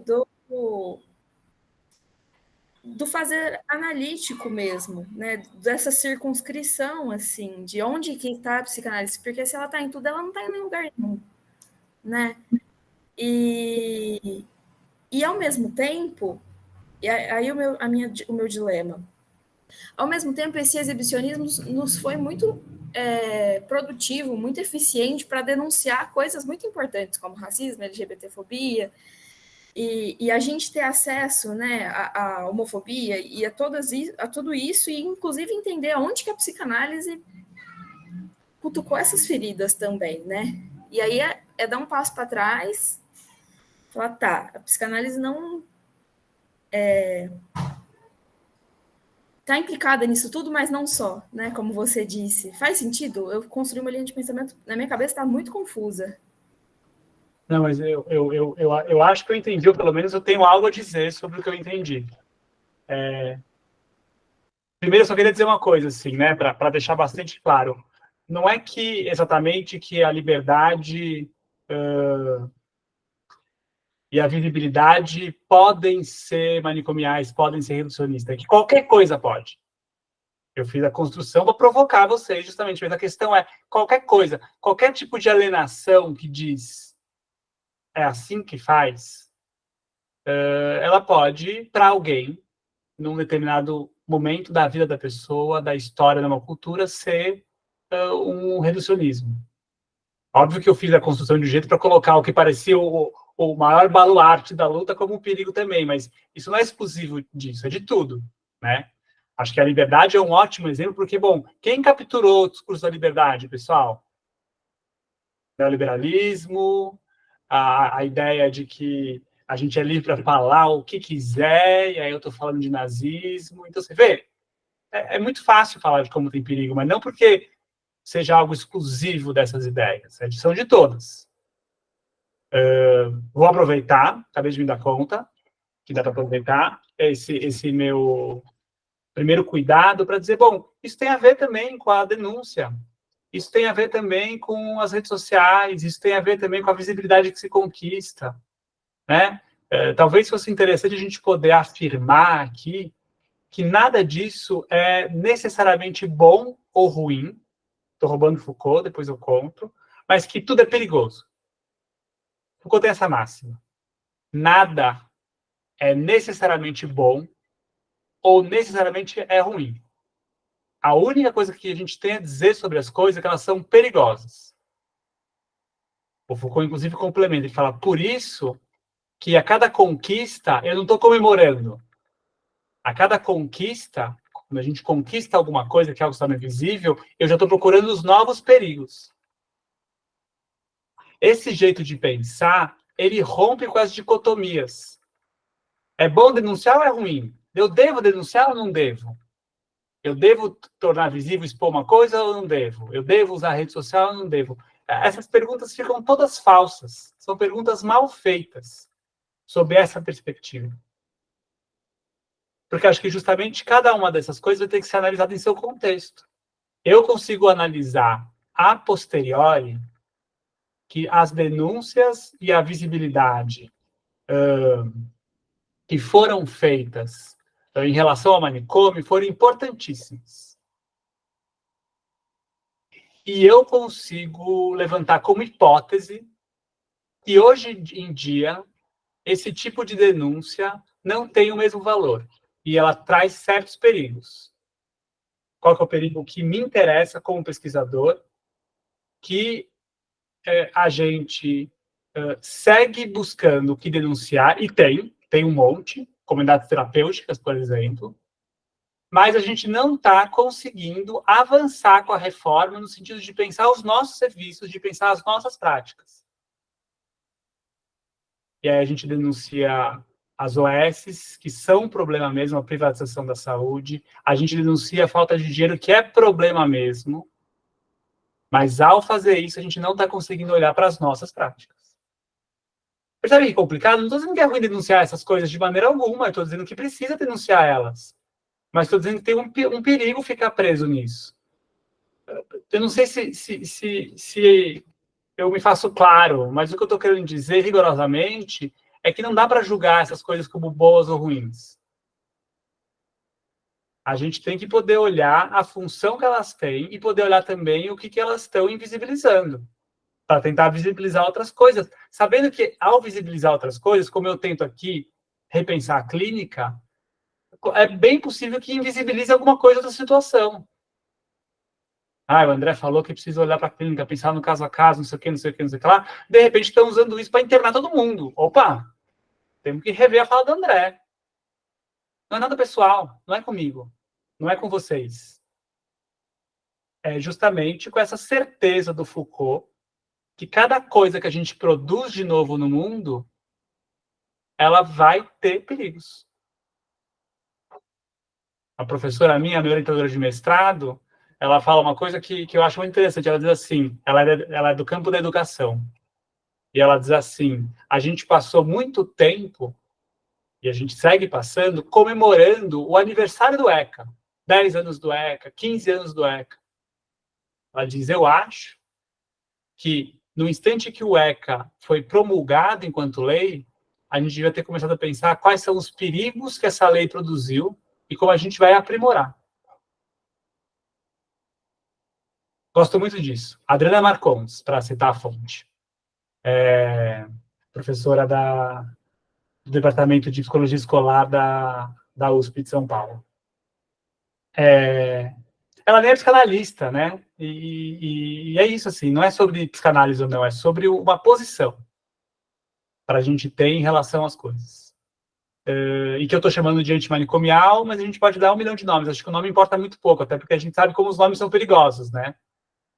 do fazer analítico mesmo, né? Dessa circunscrição, assim, de onde que está a psicanálise, porque se ela está em tudo, ela não está em nenhum lugar nenhum, né? E ao mesmo tempo, e aí o meu dilema, ao mesmo tempo, esse exibicionismo nos foi muito produtivo, muito eficiente para denunciar coisas muito importantes, como racismo, LGBTfobia, e a gente ter acesso, né, à homofobia e a tudo isso, e inclusive entender onde que a psicanálise cutucou essas feridas também, né? E aí é dar um passo para trás, falar, tá, a psicanálise não está implicada nisso tudo, mas não só, né? Como você disse. Faz sentido? Eu construí uma linha de pensamento, na minha cabeça está muito confusa. Não, mas eu acho que eu entendi, ou pelo menos eu tenho algo a dizer sobre o que eu entendi. Primeiro, eu só queria dizer uma coisa, assim, né, para deixar bastante claro. Não é que exatamente que a liberdade e a visibilidade podem ser manicomiais, podem ser reducionistas, é que qualquer coisa pode. Eu fiz a construção para provocar vocês, justamente, mas a questão é, qualquer coisa, qualquer tipo de alienação que diz é assim que faz, ela pode, para alguém, num determinado momento da vida da pessoa, da história de uma cultura, ser um reducionismo. Óbvio que eu fiz a construção de um jeito para colocar o que parecia o maior baluarte da luta como um perigo também, mas isso não é exclusivo disso, é de tudo, né? Acho que a liberdade é um ótimo exemplo, porque, bom, quem capturou o discurso da liberdade, pessoal? Neoliberalismo, a ideia de que a gente é livre para falar o que quiser, e aí eu estou falando de nazismo. Então, você vê, é muito fácil falar de como tem perigo, mas não porque seja algo exclusivo dessas ideias, são de todas. Vou aproveitar, acabei de me dar conta, que dá para aproveitar esse meu primeiro cuidado para dizer, bom, isso tem a ver também com a denúncia, isso tem a ver também com as redes sociais, isso tem a ver também com a visibilidade que se conquista, né? Talvez fosse interessante a gente poder afirmar aqui que nada disso é necessariamente bom ou ruim. Estou roubando Foucault, depois eu conto, mas que tudo é perigoso. Foucault tem essa máxima. Nada é necessariamente bom ou necessariamente é ruim. A única coisa que a gente tem a dizer sobre as coisas é que elas são perigosas. O Foucault, inclusive, complementa. Ele fala, por isso que a cada conquista, eu não estou comemorando. A cada conquista, quando a gente conquista alguma coisa, que é algo que está invisível, eu já estou procurando os novos perigos. Esse jeito de pensar, ele rompe com as dicotomias. É bom denunciar ou é ruim? Eu devo denunciar ou não devo? Eu devo tornar visível, expor uma coisa ou não devo? Eu devo usar a rede social ou não devo? Essas perguntas ficam todas falsas. São perguntas mal feitas sob essa perspectiva. Porque acho que justamente cada uma dessas coisas vai ter que ser analisada em seu contexto. Eu consigo analisar a posteriori que as denúncias e a visibilidade que foram feitas em relação ao manicômio foram importantíssimas. E eu consigo levantar como hipótese que hoje em dia esse tipo de denúncia não tem o mesmo valor e ela traz certos perigos. Qual que é o perigo que me interessa como pesquisador? Que a gente segue buscando o que denunciar, e tem um monte, comunidades terapêuticas, por exemplo, mas a gente não está conseguindo avançar com a reforma no sentido de pensar os nossos serviços, de pensar as nossas práticas. E aí a gente denuncia as OSs, que são um problema mesmo, a privatização da saúde, a gente denuncia a falta de dinheiro, que é problema mesmo, mas ao fazer isso, a gente não está conseguindo olhar para as nossas práticas. Percebe que é complicado? Não estou dizendo que é ruim denunciar essas coisas de maneira alguma, eu estou dizendo que precisa denunciar elas. Mas estou dizendo que tem um perigo ficar preso nisso. Eu não sei se eu me faço claro, mas o que eu estou querendo dizer rigorosamente é que não dá para julgar essas coisas como boas ou ruins. A gente tem que poder olhar a função que elas têm e poder olhar também o que elas estão invisibilizando, para tentar visibilizar outras coisas. Sabendo que, ao visibilizar outras coisas, como eu tento aqui repensar a clínica, é bem possível que invisibilize alguma coisa da situação. O André falou que precisa olhar para a clínica, pensar no caso a caso, não sei o que, não sei o que, não sei o que lá. De repente, estão usando isso para internar todo mundo. Opa! Temos que rever a fala do André. Não é nada pessoal, não é comigo, não é com vocês. É justamente com essa certeza do Foucault que cada coisa que a gente produz de novo no mundo, ela vai ter perigos. A professora minha, a minha orientadora de mestrado, ela fala uma coisa que eu acho muito interessante. Ela diz assim, ela é do campo da educação. E ela diz assim, a gente passou muito tempo, e a gente segue passando, comemorando o aniversário do ECA. 10 anos do ECA, 15 anos do ECA. Ela diz, eu acho que no instante que o ECA foi promulgado enquanto lei, a gente devia ter começado a pensar quais são os perigos que essa lei produziu e como a gente vai aprimorar. Gosto muito disso. Adriana Marcondes, para citar a fonte. Professora do Departamento de Psicologia Escolar da USP de São Paulo. Ela nem é psicanalista, né? E é isso, assim, não é sobre psicanálise ou não, é sobre uma posição para a gente ter em relação às coisas. E que eu estou chamando de antimanicomial, mas a gente pode dar 1 milhão de nomes. Acho que o nome importa muito pouco, até porque a gente sabe como os nomes são perigosos, né?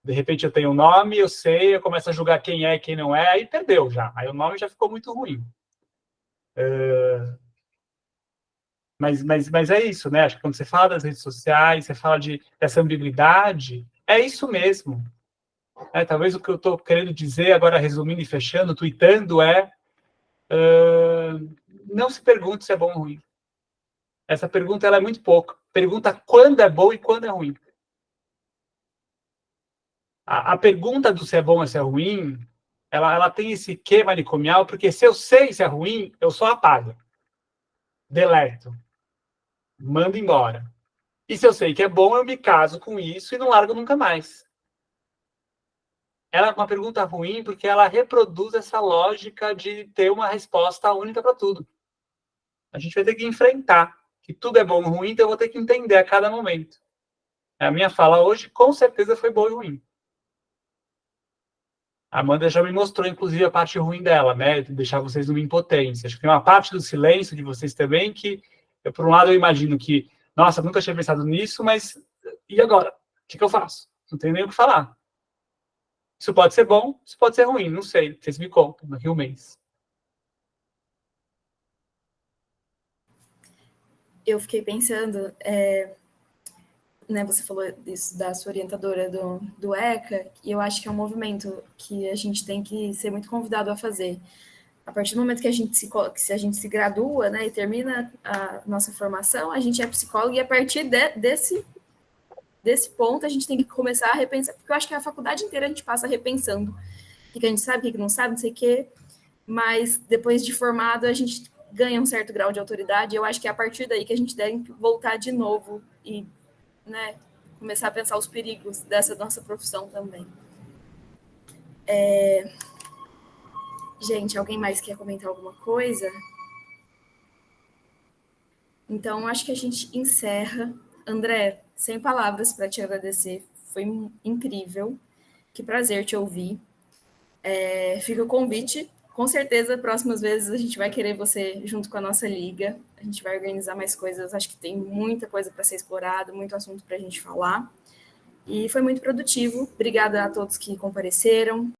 De repente eu tenho um nome, eu sei, eu começo a julgar quem é e quem não é, aí perdeu já. Aí o nome já ficou muito ruim. Mas é isso, né? Acho que quando você fala das redes sociais, você fala dessa ambiguidade, é isso mesmo. Talvez o que eu estou querendo dizer, agora resumindo e fechando, tweetando, não se pergunte se é bom ou ruim. Essa pergunta ela é muito pouco. Pergunta quando é bom e quando é ruim. A pergunta do se é bom ou se é ruim, ela tem esse quê manicomial, porque se eu sei se é ruim, eu só apago. Deleto. Mando embora. E se eu sei que é bom, eu me caso com isso e não largo nunca mais. Ela é uma pergunta ruim porque ela reproduz essa lógica de ter uma resposta única para tudo. A gente vai ter que enfrentar que tudo é bom ou ruim, então eu vou ter que entender a cada momento. A minha fala hoje, com certeza, foi boa e ruim. A Amanda já me mostrou, inclusive, a parte ruim dela, né? Deixar vocês numa impotência. Acho que tem uma parte do silêncio de vocês também que, por um lado, eu imagino que, nossa, nunca tinha pensado nisso, mas e agora? O que eu faço? Não tenho nem o que falar. Isso pode ser bom, isso pode ser ruim, não sei. Vocês me contam daqui a um mês. Eu fiquei pensando, né, você falou isso da sua orientadora do ECA, e eu acho que é um movimento que a gente tem que ser muito convidado a fazer. A partir do momento que a gente se gradua, né, e termina a nossa formação, a gente é psicólogo, e a partir desse ponto a gente tem que começar a repensar, porque eu acho que a faculdade inteira a gente passa repensando o que a gente sabe, o que não sabe, não sei o quê, mas depois de formado a gente ganha um certo grau de autoridade, e eu acho que é a partir daí que a gente deve voltar de novo e, né, começar a pensar os perigos dessa nossa profissão também. Gente, alguém mais quer comentar alguma coisa? Então, acho que a gente encerra. André, sem palavras para te agradecer, foi incrível. Que prazer te ouvir. Fica o convite. Com certeza, próximas vezes a gente vai querer você junto com a nossa liga. A gente vai organizar mais coisas. Acho que tem muita coisa para ser explorada, muito assunto para a gente falar. E foi muito produtivo. Obrigada a todos que compareceram.